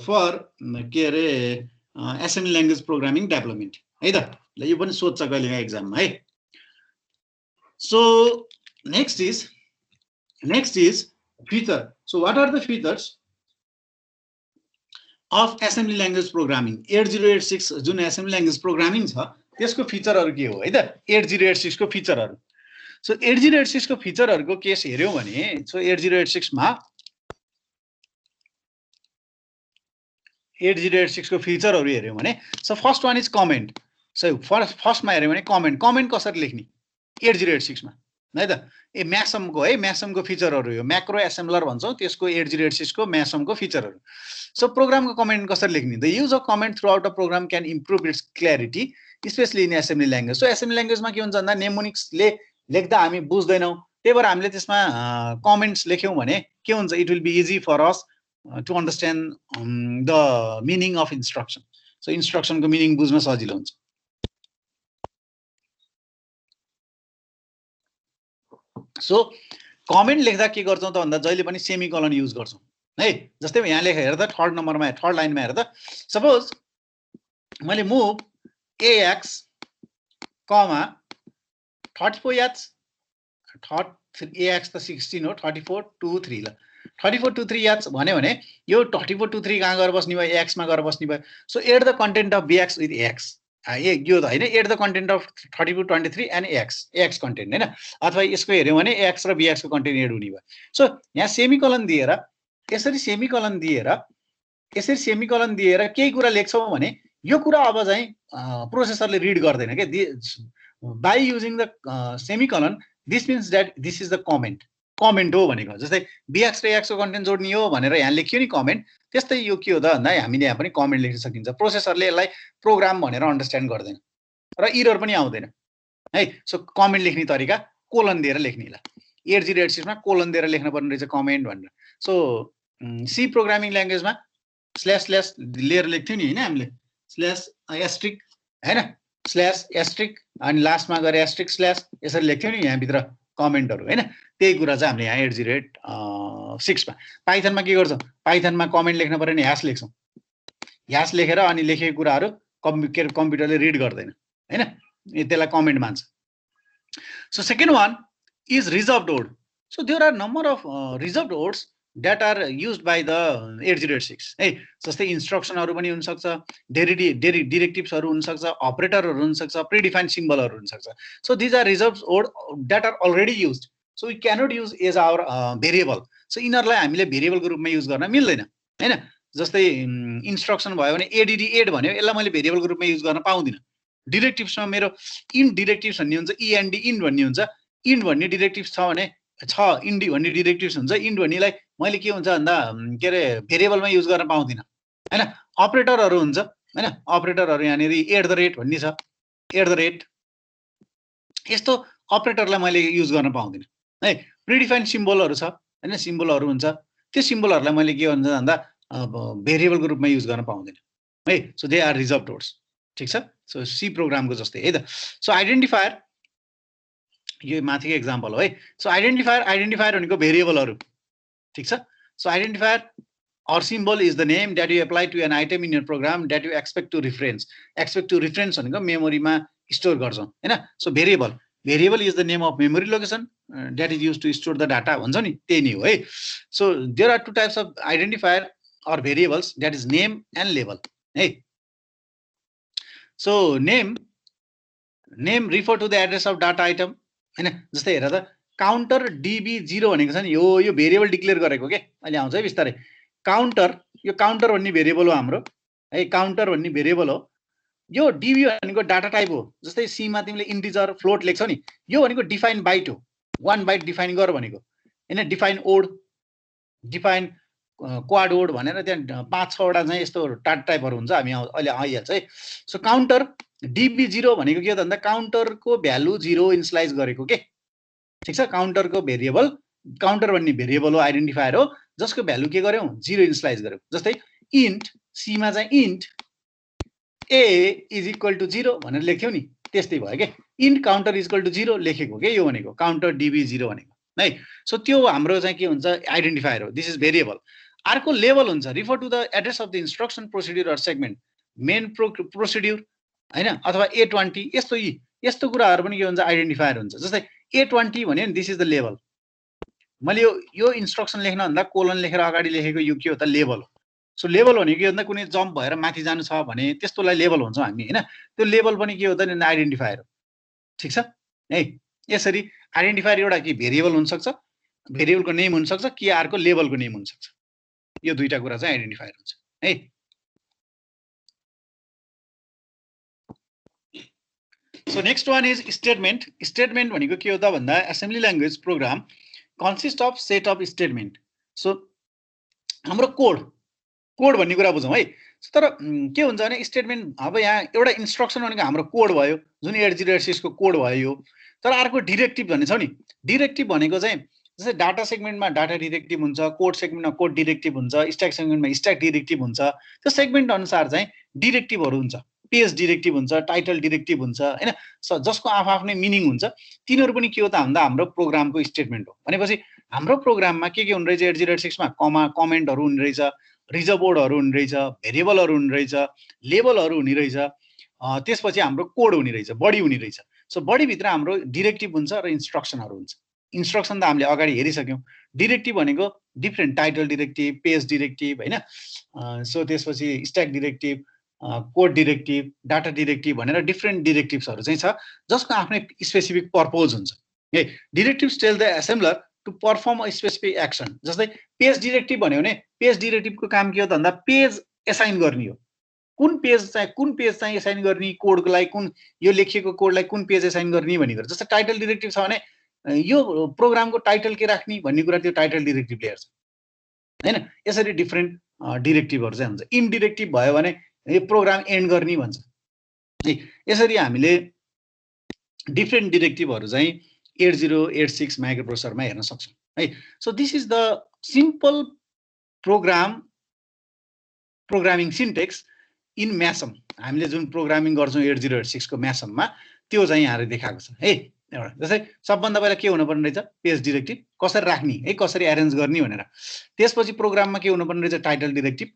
Speaker 1: for के रे assembly language programming development है त ल यो पनि सोध्छ कहिलेकाहीँ एक्जाममा है so next is feature so what are the features of assembly language programming 8086 जुन एसेम्बली ल्याङ्ग्वेज प्रोग्रामिङ छ त्यसको फिचरहरू के हो है त 8086 को फिचरहरू सो 8086 को फिचरहरूको केस हेर्यौ भने सो 8086 मा 8086 को फिचरहरू हेर्यौ भने so first one is comment so फर्स्टमा हेर्यौ भने कमेन्ट कसरी लेख्ने 8086 मा है त म्यासमको है म्यासमको फिचरहरू यो म्याक्रो एसेम्बलर भन्छौँ त्यसको 8086 को म्यासमको फिचरहरू सो प्रोग्रामको कमेन्ट कसरी लेख्ने the use of comment throughout a program can improve its clarity specially in assembly language so assembly ल्याङ्ग्वेजमा के हुन्छ भन्दा नेमोनिक्सले लेख्दा हामी बुझ्दैनौँ त्यही भएर हामीले त्यसमा कमेन्ट्स लेख्यौँ भने के हुन्छ it will be easy for us to understand the meaning of instruction so इन्स्ट्रक्सनको मिनिङ बुझ्न सजिलो हुन्छ सो कमेन्ट लेख्दा के गर्छौँ त भन्दा जहिले पनि सेमिकोलन युज गर्छौँ है जस्तै यहाँ लेखेर हेर्दा थर्ड लाइनमा हेर्दा सपोज मैले मुभ AX कमा 34 याच AX त 16 हो 34 23 ल 34 23 याच भन्यो भने यो 34 23 कहाँ गएर बस्ने भयो AX मा गएर बस्ने भयो so add the content of BX with AX यो त हैन add the content of 34 23 and AX content हैन अथवा यसको हेर्यौ भने AX र BX को कन्टेन्ट एड हुने भयो सो यहाँ सेमिकोलन दिएर यसरी सेमिकोलन दिएर केही कुरा लेख्छौँ भने यो कुरा अब चाहिँ प्रोसेसरले रिड गर्दैन के by using the semicolon this means that this is the comment हो भनेको जस्तै BX र AX को कन्टेन्ट जोड्ने हो भनेर यहाँ लेख्यो नि कमेन्ट त्यस्तै यो के हो त भन्दा हामीले यहाँ पनि कमेन्ट लेख्न सकिन्छ प्रोसेसरले यसलाई प्रोग्राम भनेर अन्डरस्ट्यान्ड गर्दैन र इरर पनि आउँदैन है सो कमेन्ट लेख्ने तरिका कोलन दिएर लेख्ने ल 8086 मा कोलन दिएर लेख्न पर्ने रहेछ कमेन्ट भनेर सो सी प्रोग्रामिङ ल्याङ्ग्वेजमा स्ल्यास लिएर लेख्थ्यौ नि हैन हामीले स्ल्यास एस्ट्रिक हैन स्ल्यास एस्ट्रिक अनि लास्टमा गएर एस्ट्रिक स्ल्यास यसरी लेख्थ्यौ नि यहाँ भित्र कमेन्टहरु हैन त्यही कुरा चाहिँ हामीले यहाँ 8086 मा पाइथनमा के गर्छौं पाइथनमा कमेन्ट लेख्न पर्यो भने ह्यास लेख्छौं ह्यास लेखेर अनि लेखेको कुराहरु कम्प्युटरले रिड गर्दैन हैन त्यसलाई कमेन्ट मान्छ so second one is reserved word so there are number of reserved words that are used by the 8086 है जस्तै इन्स्ट्रक्सनहरु पनि हुन सक्छ डिरेक्टिभ्सहरु हुन सक्छ अपरेटरहरु हुन सक्छ प्रिडिफाइन्ड सिम्बलहरु हुन सक्छ so these are reserved or that are already used so we cannot use as our variable so यिनहरुलाई हामीले भेरिएबलको रूपमा युज गर्न मिल्दैन हैन जस्तै इन्स्ट्रक्सन भयो भने add add भन्यो यसलाई मैले भेरिएबलको रूपमा युज गर्न पाउँदिन डिरेक्टिभ्समा मेरो इन डिरेक्टिभ्स भन्ने हुन्छ end in भन्ने हुन्छ इन भन्ने डिरेक्टिभ्स छ भने इन्डी भन्ने डिरेक्टिभ्स हुन्छ इन्ड भन्नेलाई मैले के हुन्छ भन्दा के रे भेरिएबलमा युज गर्न पाउँदिन हैन अपरेटरहरु हुन्छ हैन अपरेटरहरु यहाँनेर एट द रेट भन्ने छ एट द रेट यस्तो अपरेटरलाई मैले युज गर्न पाउँदिन है प्रिडिफाइन्ड सिम्बलहरु छ हैन सिम्बलहरु हुन्छ त्यो सिम्बलहरुलाई मैले के भन्छ भन्दा भेरिएबलको रूपमा युज गर्न पाउँदिन है सो दे आर रिजर्भड ओड्स ठीक छ सो सी प्रोग्रामको जस्तै है त सो आइडेन्टिफायर यो माथिको एक्जाम्पल हो है सो आइडेन्टिफायर भनेको भेरिएबलहरु ठीक छ so identifier or symbol is the name that you apply to an item in your program that you expect to reference भनेको मेमोरीमा स्टोर गर्छौं हैन so variable is the name of memory location that is used to store the data भन्छ नि त्यही नै हो है so there are two types of identifier or variables that is name and label है so name refer to the address of data item हैन जस्तै हेर त काउन्टर DB0 भनेको छ नि यो भेरिएबल डिक्लेयर गरेको के अहिले आउँछ है बिस्तारै काउन्टर यो काउन्टर भन्ने भेरिएबल हो हाम्रो है काउन्टर भन्ने भेरिएबल हो यो DB भनेको डाटा टाइप हो जस्तै C मा तिमीले इन्टिजर फ्लोट लेख्छौ नि यो भनेको डिफाइन बाइट हो 1 बाइट डिफाइन गर भनेको हैन डिफाइन ओड डिफाइन क्वाड ओड भनेर त्यहाँ 5-6 वटा चाहिँ यस्तो डाटा टाइपहरु हुन्छ हामी अहिले आइहाल्छ है सो काउन्टर DB0 भनेको के हो भन्दा काउन्टरको भ्यालु 0 इनिशियलाइज गरेको के ठीक छ काउन्टरको भेरिएबल काउन्टर भन्ने भेरिएबल हो आइडेन्टिफायर हो जसको भ्यालु के गर्यौ 0 इनिशियलाइज गर्यौ जस्तै इन्ट सी मा चाहिँ int a is equal to 0 भनेर लेख्यौ नि त्यस्तै भयो के int counter is equal to 0 लेखेको के यो भनेको काउन्टर DB0 भनेको है सो त्यो हाम्रो चाहिँ के हुन्छ आइडेन्टिफायर हो दिस इज भेरिएबल अर्को लेभल हुन्छ refer to the address of the instruction procedure or segment main procedure हैन अथवा A20 यस्तो कुराहरु पनि के हुन्छ आइडेन्टिफायर हुन्छ जस्तै A20 भन्यो नि दिस इज द लेभल मैले यो इन्स्ट्रक्सन लेख्न भन्दा कोलन लेखेर अगाडि लेखेको यो के हो त लेभल हो सो लेभल भनेको के भन्दा कुनै जम्प भएर माथि जानु छ भने त्यस्तोलाई लेभल भन्छौँ हामी हैन। त्यो लेभल पनि के हो त आइडेन्टिफायर हो। ठिक छ है। यसरी आइडेन्टिफायर एउटा के भेरिएबल हुन सक्छ, भेरिएबलको नेम हुन सक्छ, केआर को लेभलको नेम हुन सक्छ। यो दुईटा कुरा चाहिँ आइडेन्टिफायर हुन्छ है। So next one is statement. Statement भनेको के हो त भन्दा assembly language program consist of set of statement. So हाम्रो कोड भन्ने कुरा बुझौँ है। तर के हुन्छ भने स्टेटमेन्ट अब यहाँ एउटा इन्स्ट्रक्सन भनेको हाम्रो कोड भयो, जुन 8086 को कोड भयो यो। तर अर्को डिरेक्टिभ भन्ने छ नि, डिरेक्टिभ भनेको चाहिँ जस्तै डाटा सेगमेन्टमा डाटा डिरेक्टिभ हुन्छ, कोड सेगमेन्टमा कोड डिरेक्टिभ हुन्छ, स्ट्याक सेगमेन्टमा स्ट्याक डिरेक्टिभ हुन्छ। त्यो सेगमेन्ट अनुसार चाहिँ डिरेक्टिभहरू हुन्छ, पेज डिरेक्टिभ हुन्छ, टाइटल डिरेक्टिभ हुन्छ हैन, जसको आफ्नै मिनिङ हुन्छ। तिनीहरू पनि के हो त भन्दा हाम्रो प्रोग्रामको स्टेटमेन्ट हो। भनेपछि हाम्रो प्रोग्राममा के हुने रहेछ 8086 मा कमेन्टहरू हुने रहेछ, रिजर्भोर्डहरू हुने रहेछ, भेरिएबलहरू हुने रहेछ, लेबलहरू हुने रहेछ, त्यसपछि हाम्रो कोड हुने रहेछ, बडी हुने रहेछ। सो बडीभित्र हाम्रो डिरेक्टिभ हुन्छ र इन्स्ट्रक्सनहरू हुन्छ। इन्स्ट्रक्सन त हामीले अगाडि हेरिसक्यौँ। डिरेक्टिभ भनेको different title directive, page directive हैन, सो त्यसपछि stack directive, code directive, data directive भनेर डिफ्रेन्ट डिरेक्टिभ्सहरू चाहिँ छ, जसको आफ्नै स्पेसिफिक पर्पोज हुन्छ है। Directives tell the assembler to perform a specific action. जस्तै पेज डिरेक्टिभ भन्यो भने पेज डिरेक्टिभको काम के हो त भन्दा पेज एसाइन गर्ने हो। कुन पेज चाहिँ एसाइन गर्ने, कोडको लागि कुन, यो लेखिएको कोडलाई कुन पेज एसाइन गर्ने भन्ने कुरा। जस्तै टाइटल डिरेक्टिभ छ भने यो प्रोग्रामको टाइटल के राख्ने भन्ने कुरा त्यो टाइटल डिरेक्टिभले हेर्छ हैन। यसरी डिफ्रेन्ट डिरेक्टिभहरू चाहिँ हुन्छ। इनडिरेक्टिभ भयो भने यो प्रोग्राम एन्ड गर्ने भन्छ है। यसरी हामीले डिफ्रेन्ट डिरेक्टिभहरू चाहिँ 8086 माइक्रोप्रोसेसरमा हेर्न सक्छौँ है। So this is the simple programming syntax in MASM. हामीले जुन प्रोग्रामिङ गर्छौँ 8086 को म्यासममा त्यो चाहिँ यहाँले देखाएको छ है। एउटा जस्तै सबभन्दा पहिला के हुनुपर्ने रहेछ, पेज डिरेक्टिभ कसरी राख्ने है, कसरी एरेन्ज गर्ने भनेर। त्यसपछि प्रोग्राममा के हुनुपर्ने रहेछ, टाइटल डिरेक्टिभ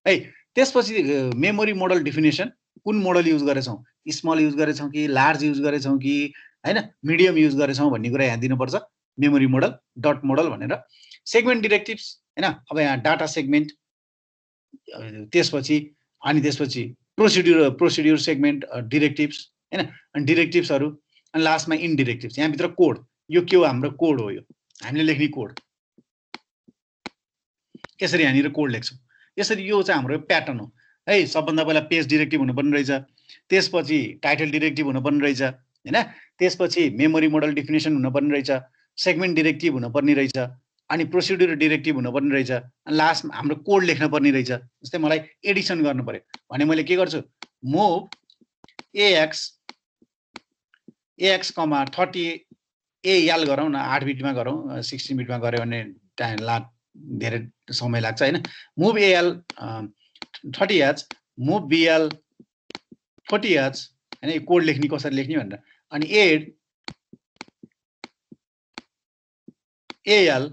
Speaker 1: है। त्यसपछि मेमोरी मोडल डिफिनेसन, कुन मोडल युज गरेछौँ, स्मल युज गरेछौँ कि लार्ज युज गरेछौँ कि हैन, मिडियम युज गरेछौँ भन्ने कुरा यहाँ दिनुपर्छ, मेमोरी मोडल, डट मोडल भनेर। सेगमेन्ट डिरेक्टिभ्स हैन, अब यहाँ डाटा सेगमेन्ट, त्यसपछि प्रोसिड्युर सेगमेन्ट डिरेक्टिभ्स हैन, अनि डिरेक्टिभ्सहरू, अनि लास्टमा इनडिरेक्टिभ्स। यहाँभित्र कोड, यो के हो, हाम्रो कोड हो, यो हामीले लेख्ने कोड। यसरी यहाँनिर कोड लेख्छौँ। यसरी यो चाहिँ हाम्रो प्याटर्न हो है। सबभन्दा पहिला पेज डिरेक्टिभ हुनुपर्ने रहेछ, त्यसपछि टाइटल डिरेक्टिभ हुनुपर्ने रहेछ हैन, त्यसपछि मेमोरी मोडल डिफिनेसन हुनुपर्ने रहेछ, सेगमेन्ट डिरेक्टिभ हुनुपर्ने रहेछ, अनि प्रोसिड्युर डिरेक्टिभ हुनुपर्ने रहेछ, अनि लास्टमा हाम्रो कोड लेख्न पर्ने रहेछ। जस्तै मलाई एडिसन गर्नु पर्यो भने मैले के गर्छु, मुभ AX 30 AL गरौँ न, 8 बिटमा गरौँ, 16 बिटमा गऱ्यो भने धेरै समय लाग्छ हैन। Move AL 30H, move BL 40H हैन, यो कोड लेख्ने कसरी लेख्ने भनेर। अनि एड AL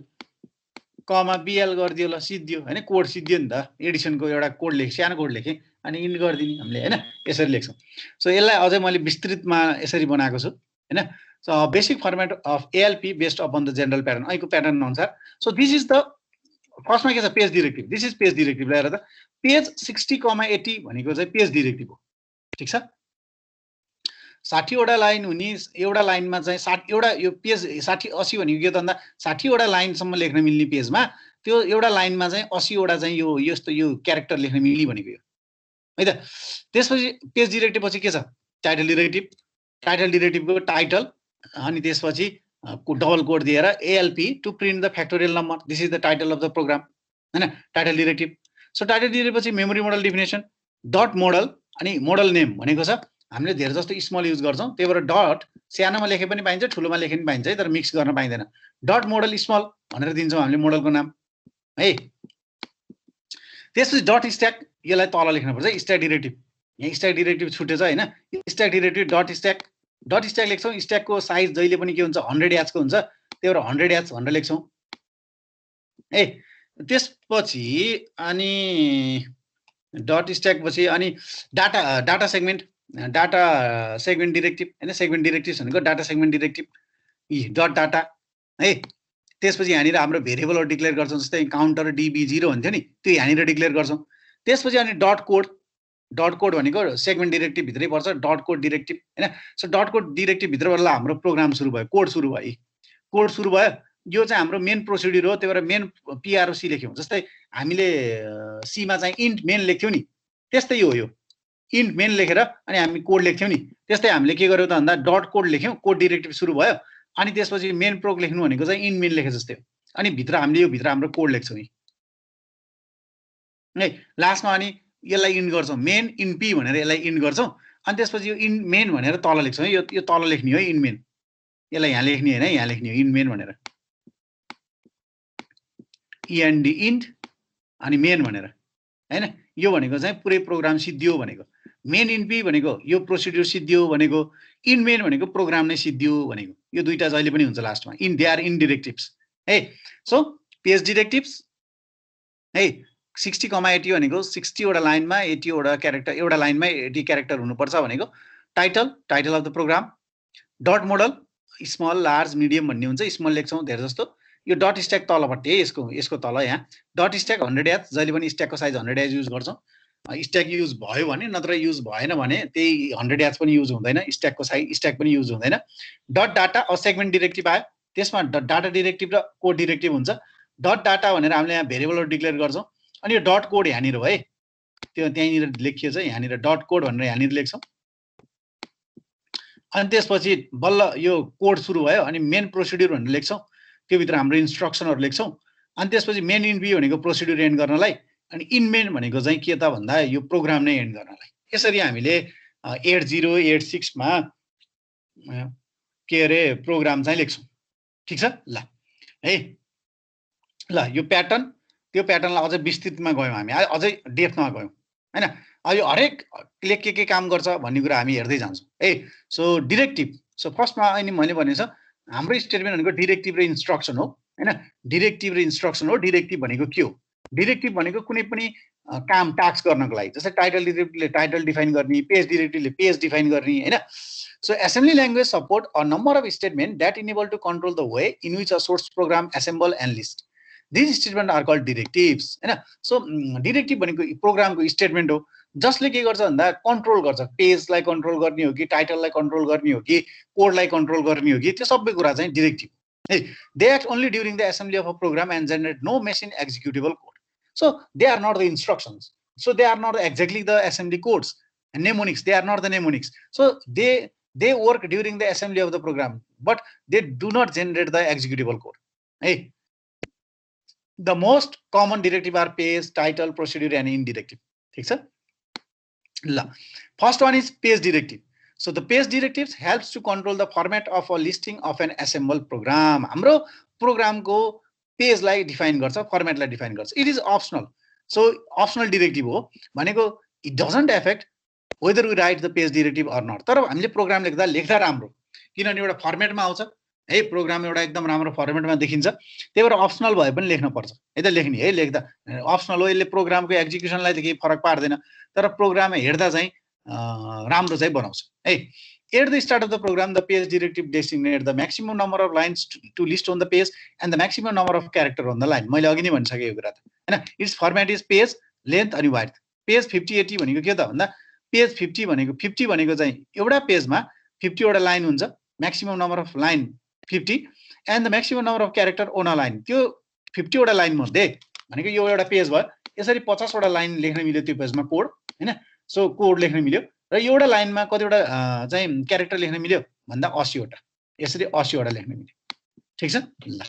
Speaker 1: BL गरिदियो ल, सिद्धियो हैन, कोड सिद्धियो नि त। एडिसनको एउटा कोड लेखेँ, सानो कोड लेखेँ, अनि इन गरिदिने हामीले हैन, यसरी लेख्छौँ। सो यसलाई अझै मैले विस्तृतमा यसरी बनाएको छु हैन। So basic format of ALP based upon the general pattern, अहिलेको प्याटर्न अनुसार। सो दिस इज द फर्स्टमा के छ, page directive. This is page directive. ल्याएर त पेज 60,80 भनेको चाहिँ पेज डिरेक्टिभ हो। ठिक छ। 60 वटा लाइन हुने एउटा लाइनमा चाहिँ 60 एउटा, यो पेज 60-80 भनेको के त भन्दा 60 वटा लाइनसम्म लेख्न मिल्ने पेजमा त्यो एउटा लाइनमा चाहिँ 80 वटा चाहिँ यो यस्तो यो क्यारेक्टर लेख्न मिल्ने भनेको यो है त। त्यसपछि पेज डिरेक्टिभ पछि के छ, टाइटल डिरेक्टिभ। टाइटल डिरेक्टिभको टाइटल, अनि त्यसपछि डबल कोड दिएर ALP to print the factorial number, this is the title of the program हैन, title directive. So title directive पछि memory model definition, dot model, अनि मोडल नेम भनेको छ। हामीले धेरै जस्तो स्मल युज गर्छौँ, त्यही भएर डट सानोमा लेखे पनि पाइन्छ, ठुलोमा लेखे पनि पाइन्छ है, तर मिक्स गर्न पाइँदैन। डट मोडल स्मल भनेर दिन्छौँ हामीले मोडलको नाम है। त्यसपछि डट स्ट्याक, यसलाई तल लेख्नुपर्छ, स्ट्याक डिरेक्टिभ। यहाँ स्ट्याक डिरेक्टिभ छुटेछ हैन, स्ट्याक डिरेक्टिभ डट स्ट्याक लेख्छौँ। स्ट्याकको साइज जहिले पनि के हुन्छ, 100H को हुन्छ, त्यही भएर 100H भनेर लेख्छौँ है। त्यसपछि अनि डट स्ट्याक पछि अनि डाटा सेगमेन्ट डिरेक्टिभ हैन। सेगमेन्ट डिरेक्टिभ भनेको data segment directive, dot data है। त्यसपछि यहाँनिर हाम्रो भेरिएबलहरू डिक्लेयर गर्छौँ, जस्तै काउन्टर DB0 हुन्थ्यो नि, त्यो यहाँनिर डिक्लेयर गर्छौँ। त्यसपछि अनि डट कोड भनेको सेगमेन्ट डिरेक्टिभ भित्रै पर्छ डट कोड डिरेक्टिभ हैन सो डट कोड डिरेक्टिभ भित्रबाट हाम्रो प्रोग्राम सुरु भयो कोड सुरु भयो यो चाहिँ हाम्रो मेन प्रोसिड्युर हो त्यही भएर मेन PROC लेख्यौं जस्तै हामीले सी मा चाहिँ इन्ट मेन लेख्थ्यौं नि त्यस्तै हो यो इन्ट मेन लेखेर अनि हामी कोड लेख्थ्यौं नि त्यस्तै हामीले के गर्यौं त भन्दा डट कोड लेख्यौं कोड डिरेक्टिभ सुरु भयो अनि त्यसपछि मेन प्रोग लेख्नु भनेको चाहिँ इन मेन लेखे जस्तै हो अनि भित्र हामीले यो भित्र हाम्रो कोड लेख्छौं नि है लास्टमा अनि यसलाई इन्ट गर्छौं मेन इन पी भनेर यसलाई इन्ट गर्छौं अनि त्यसपछि यो इन मेन भनेर तल लेख्छौं है यो तल लेख्ने हो इन मेन यसलाई यहाँ लेख्ने हैन यहाँ लेख्ने हो इन मेन भनेर END इन्ट अनि मेन भनेर हैन यो भनेको चाहिँ पुरै प्रोग्राम सिद्धियो भनेको मेन इन पी भनेको यो प्रोसिड्युर सिद्धियो भनेको इन मेन भनेको प्रोग्राम नै सिद्धियो भनेको यो दुईटा जहिले पनि हुन्छ लास्टमा इन दे आर इन डिरेक्टिभ्स है सो पेज डिरेक्टिभ्स है 60,80 भनेको 60 वटा लाइनमा 80 वटा क्यारेक्टर एउटा लाइनमा 80 क्यारेक्टर हुनुपर्छ भनेको title of the program dot model small large medium भन्ने हुन्छ स्मल लेख्छौं धेरै जस्तो यो डट स्ट्याक तलपट्टि है यसको तल यहाँ डट स्ट्याक 100H जहिले पनि स्ट्याकको साइज 100H युज गर्छौं स्ट्याक युज भयो भने नत्र युज भएन भने त्यही 100H पनि युज हुँदैन स्ट्याकको साइज स्ट्याक पनि युज हुँदैन डट डाटा सेगमेन्ट डिरेक्टिभ आयो त्यसमा डाटा डिरेक्टिभ र कोड डिरेक्टिभ हुन्छ डट डाटा भनेर हामीले यहाँ भेरिएबलहरु डिक्लेयर गर्छौं अनि यो डट कोड यहाँनिर हो है त्यो त्यहीँनिर लेखिएको छ यहाँनिर डट कोड भनेर यहाँनिर लेख्छौं अनि त्यसपछि बल्ल यो कोड सुरु भयो अनि मेन प्रोसिड्युर भनेर लेख्छौं त्यो भित्र हाम्रो इन्स्ट्रक्सनहरु लेख्छौं अनि त्यसपछि मेन इन बी भनेको प्रोसिड्युर एन्ड गर्नलाई अनि इन मेन भनेको चाहिँ के त भन्दा यो प्रोग्राम नै एन्ड गर्नलाई यसरी हामीले 8086 मा के रे प्रोग्राम चाहिँ लेख्छौं ठीक छ ल है ल यो प्याटर्न त्यो प्याटर्नलाई अझै विस्तृतमा गयौं हामी अझै डेप्थमा गयौं हैन अब यो हरेकले के काम गर्छ भन्ने कुरा हामी हेर्दै जान्छौं है सो डिरेक्टिभ सो फर्स्टमा अनि मैले भने छ हाम्रो स्टेटमेन्ट भनेको डिरेक्टिभ र इन्स्ट्रक्सन हो हैन डिरेक्टिभ र इन्स्ट्रक्सन हो डिरेक्टिभ भनेको के हो डिरेक्टिभ भनेको कुनै पनि काम टास्क गर्नको लागि जस्तै टाइटल डिरेक्टिभले टाइटल डिफाइन गर्ने पेज डिरेक्टिभले पेज डिफाइन गर्ने हैन so assembly language support a number of statement that enable to control the way in which a source program assemble and list this statement are called directives हैन so directive भनेको प्रोग्रामको statement हो जसले के गर्छ भन्दा कन्ट्रोल गर्छ पेजलाई control गर्ने हो कि टाइटललाई कन्ट्रोल गर्ने हो कि कोडलाई कन्ट्रोल गर्ने हो कि त्यो सबै कुरा चाहिँ डिरेक्टिभ है they act only during the assembly of a program and generate no machine executable code so they are not the instructions so they are not exactly the assembly codes mnemonics they are not the mnemonics so they work during the assembly of the program but they do not generate the executable code hey the most common directive are page title procedure and in directive ठीक छ ल first one is page directive so the page directives helps to control the format of a listing of an assembled program हाम्रो programme को page लाई define गर्छ format लाई define गर्छ it is optional so optional directive हो भनेको it doesn't effect whether we write the page directive or not तर हामीले प्रोग्राम लेख्दा राम्रो किनभने एउटा फर्मेटमा आउँछ है प्रोग्राम एउटा एकदम राम्रो फर्मेटमा देखिन्छ त्यही भएर अप्सनल भए पनि लेख्न पर्छ है त लेख्ने है लेख्दा अप्सनल हो यसले प्रोग्रामको एक्जिक्युसनलाई त केही फरक पार्दैन तर प्रोग्राम हेर्दा चाहिँ राम्रो चाहिँ बनाउँछ है At the start of the program, the page directive designates the maximum number of lines to list on the page and the maximum number of character on the line. मैले अघि नै भनिसके यो कुरा त हैन its format is page length अनि width. Page 50-80 भनेको के त भन्दा पेज 50 भनेको 50 भनेको चाहिँ एउटा पेजमा 50 वटा लाइन हुन्छ maximum number of line 50 and the maximum number of character on a line. त्यो 50 वटा लाइन मध्ये भनेको यो एउटा पेज भयो यसरी 50 वटा लाइन लेख्न मिल्यो त्यो पेजमा कोड हैन सो कोड लेख्न मिल्यो र एउटा लाइनमा कतिवटा चाहिँ क्यारेक्टर लेख्न मिल्यो भन्दा 80 वटा यसरी 80 वटा लेख्न मिल्यो ठीक छ ल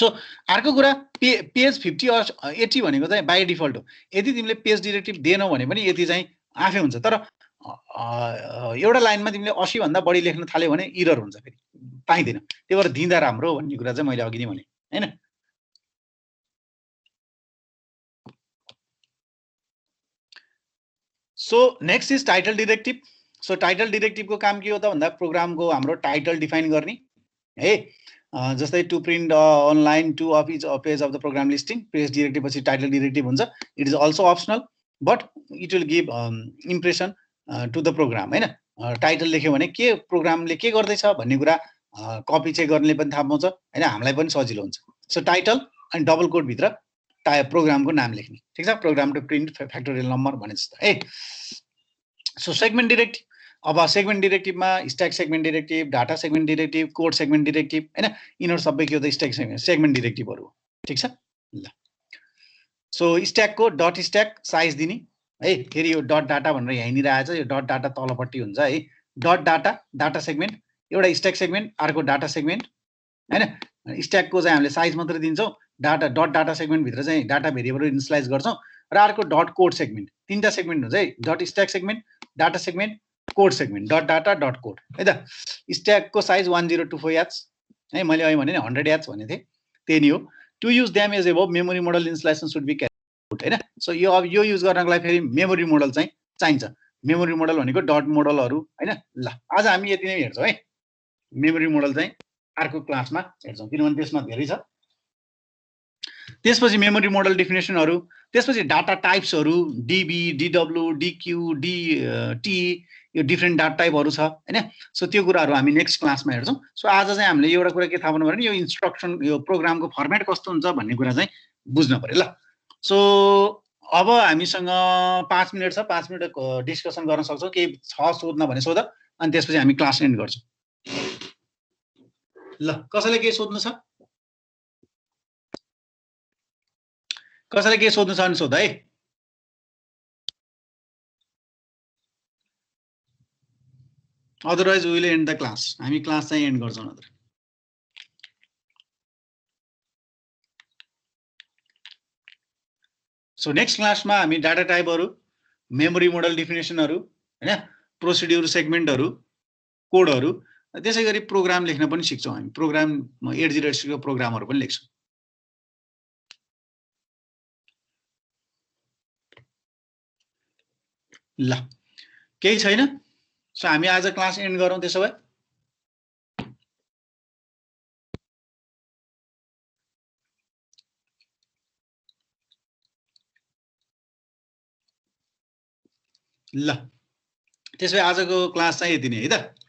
Speaker 1: सो अर्को कुरा पेज 50 or 80 भनेको चाहिँ बाइ डिफल्ट हो यदि तिमीले पेज डिरेक्टिभ दिएनौ भने पनि यति चाहिँ आफै हुन्छ तर एउटा लाइनमा तिमीले 80 भन्दा बढी लेख्न थाल्यो भने एरर हुन्छ फेरि पाइदैन त्यही भएर दिँदा राम्रो भन्ने कुरा चाहिँ मैले अघि नै भने हैन So next is title directive. So title directive को काम के हो त भन्दा प्रोग्राम को हाम्रो टाइटल डिफाइन गर्ने है जस्तै to print on line two of each page of the program listing page directive पछि टाइटल डिरेक्टिभ हुन्छ it is also optional but it will give impression to the program हैन टाइटल लेख्यो भने के प्रोग्रामले के गर्दैछ भन्ने कुरा कपी चेक गर्नेले पनि थाहा पाउँछ हैन हामीलाई पनि सजिलो हुन्छ सो टाइटल अनि डबल कोट भित्र टाइप प्रोग्रामको नाम लेख्ने ठीक छ program to print factorial number भने जस्तो है सो सेगमेन्ट डिरेक्टिभ अब सेगमेन्ट डिरेक्टिभमा stack segment directive data segment directive code segment directive हैन यिनीहरु सबै के हो त स्ट्याक सेगमेन्ट डिरेक्टिभहरु हो ठीक छ ल सो स्ट्याकको डट स्ट्याक साइज दिने है फेरि यो डट डाटा भनेर यहीँनिर आएछ यो डट डाटा तलपट्टि हुन्छ है डट डाटा डाटा सेगमेन्ट एउटा स्ट्याक सेगमेन्ट अर्को डाटा सेगमेन्ट हैन स्ट्याकको चाहिँ हामीले साइज मात्र दिन्छौं डाटा डट डाटा सेगमेन्ट भित्र चाहिँ डाटा भेरिएबल इनिशियलाइज गर्छौं र अर्को डट कोड सेगमेन्ट तीनटा सेगमेन्ट हुन्छ है dot stack segment data segment code segment dot data dot code है त स्ट्याकको साइज 1024 याच है मैले अहिले भने नि 100 याच भने थिए त्यही नि हो to use them as above memory model installation should be carried हैन सो यो अब यो युज गर्नको लागि फेरि मेमोरी मोडल चाहिँ चाहिन्छ मेमोरी मोडल भनेको डट मोडलहरु हैन ल आज हामी यति नै हेर्छौं है मेमोरी मोडल चाहिँ अर्को क्लासमा हेर्छौं किनभने त्यसमा धेरै छ त्यसपछि मेमोरी मोडल डेफिनेसनहरु त्यसपछि डाटा टाइप्सहरु डीबी डीडब्ल्यू डीक्यू टी यो डिफरेन्ट डाटा टाइपहरु छ हैन सो त्यो कुराहरु हामी नेक्स्ट क्लासमा हेर्छौं सो आज चाहिँ हामीले एउटा कुरा के थाहा पाउनु पर्यो यो इन्स्ट्रक्सन यो प्रोग्रामको फर्मेट कस्तो हुन्छ भन्ने कुरा चाहिँ बुझ्न पर्यो ल सो अब हामीसँग 5 मिनेट छ 5 मिनेट डिस्कसन गर्न सक्छौं के छ सोध्न भने सोध अनि त्यसपछि हामी क्लास एन्ड गर्छौं ल कसैले के सोध्नु छ कसैले के सोध्नु छ भने सोध है otherwise we will end the class हामी क्लास चाहिँ एन्ड गर्छौं नत्र सो नेक्स्ट क्लासमा हामी डाटा टाइपहरु मेमोरी मोडल डेफिनेसनहरु हैन प्रोसिड्युर सेगमेन्टहरु कोडहरु त्यसैगरी प्रोग्राम लेख्न पनि सिक्छौं हामी प्रोग्राम 8086 को प्रोग्रामहरु पनि लेख्छौं ल केही छैन सो हामी आज क्लास एन्ड गरौँ त्यसो भए ल त्यसो भए आजको क्लास चाहिँ यति नै है त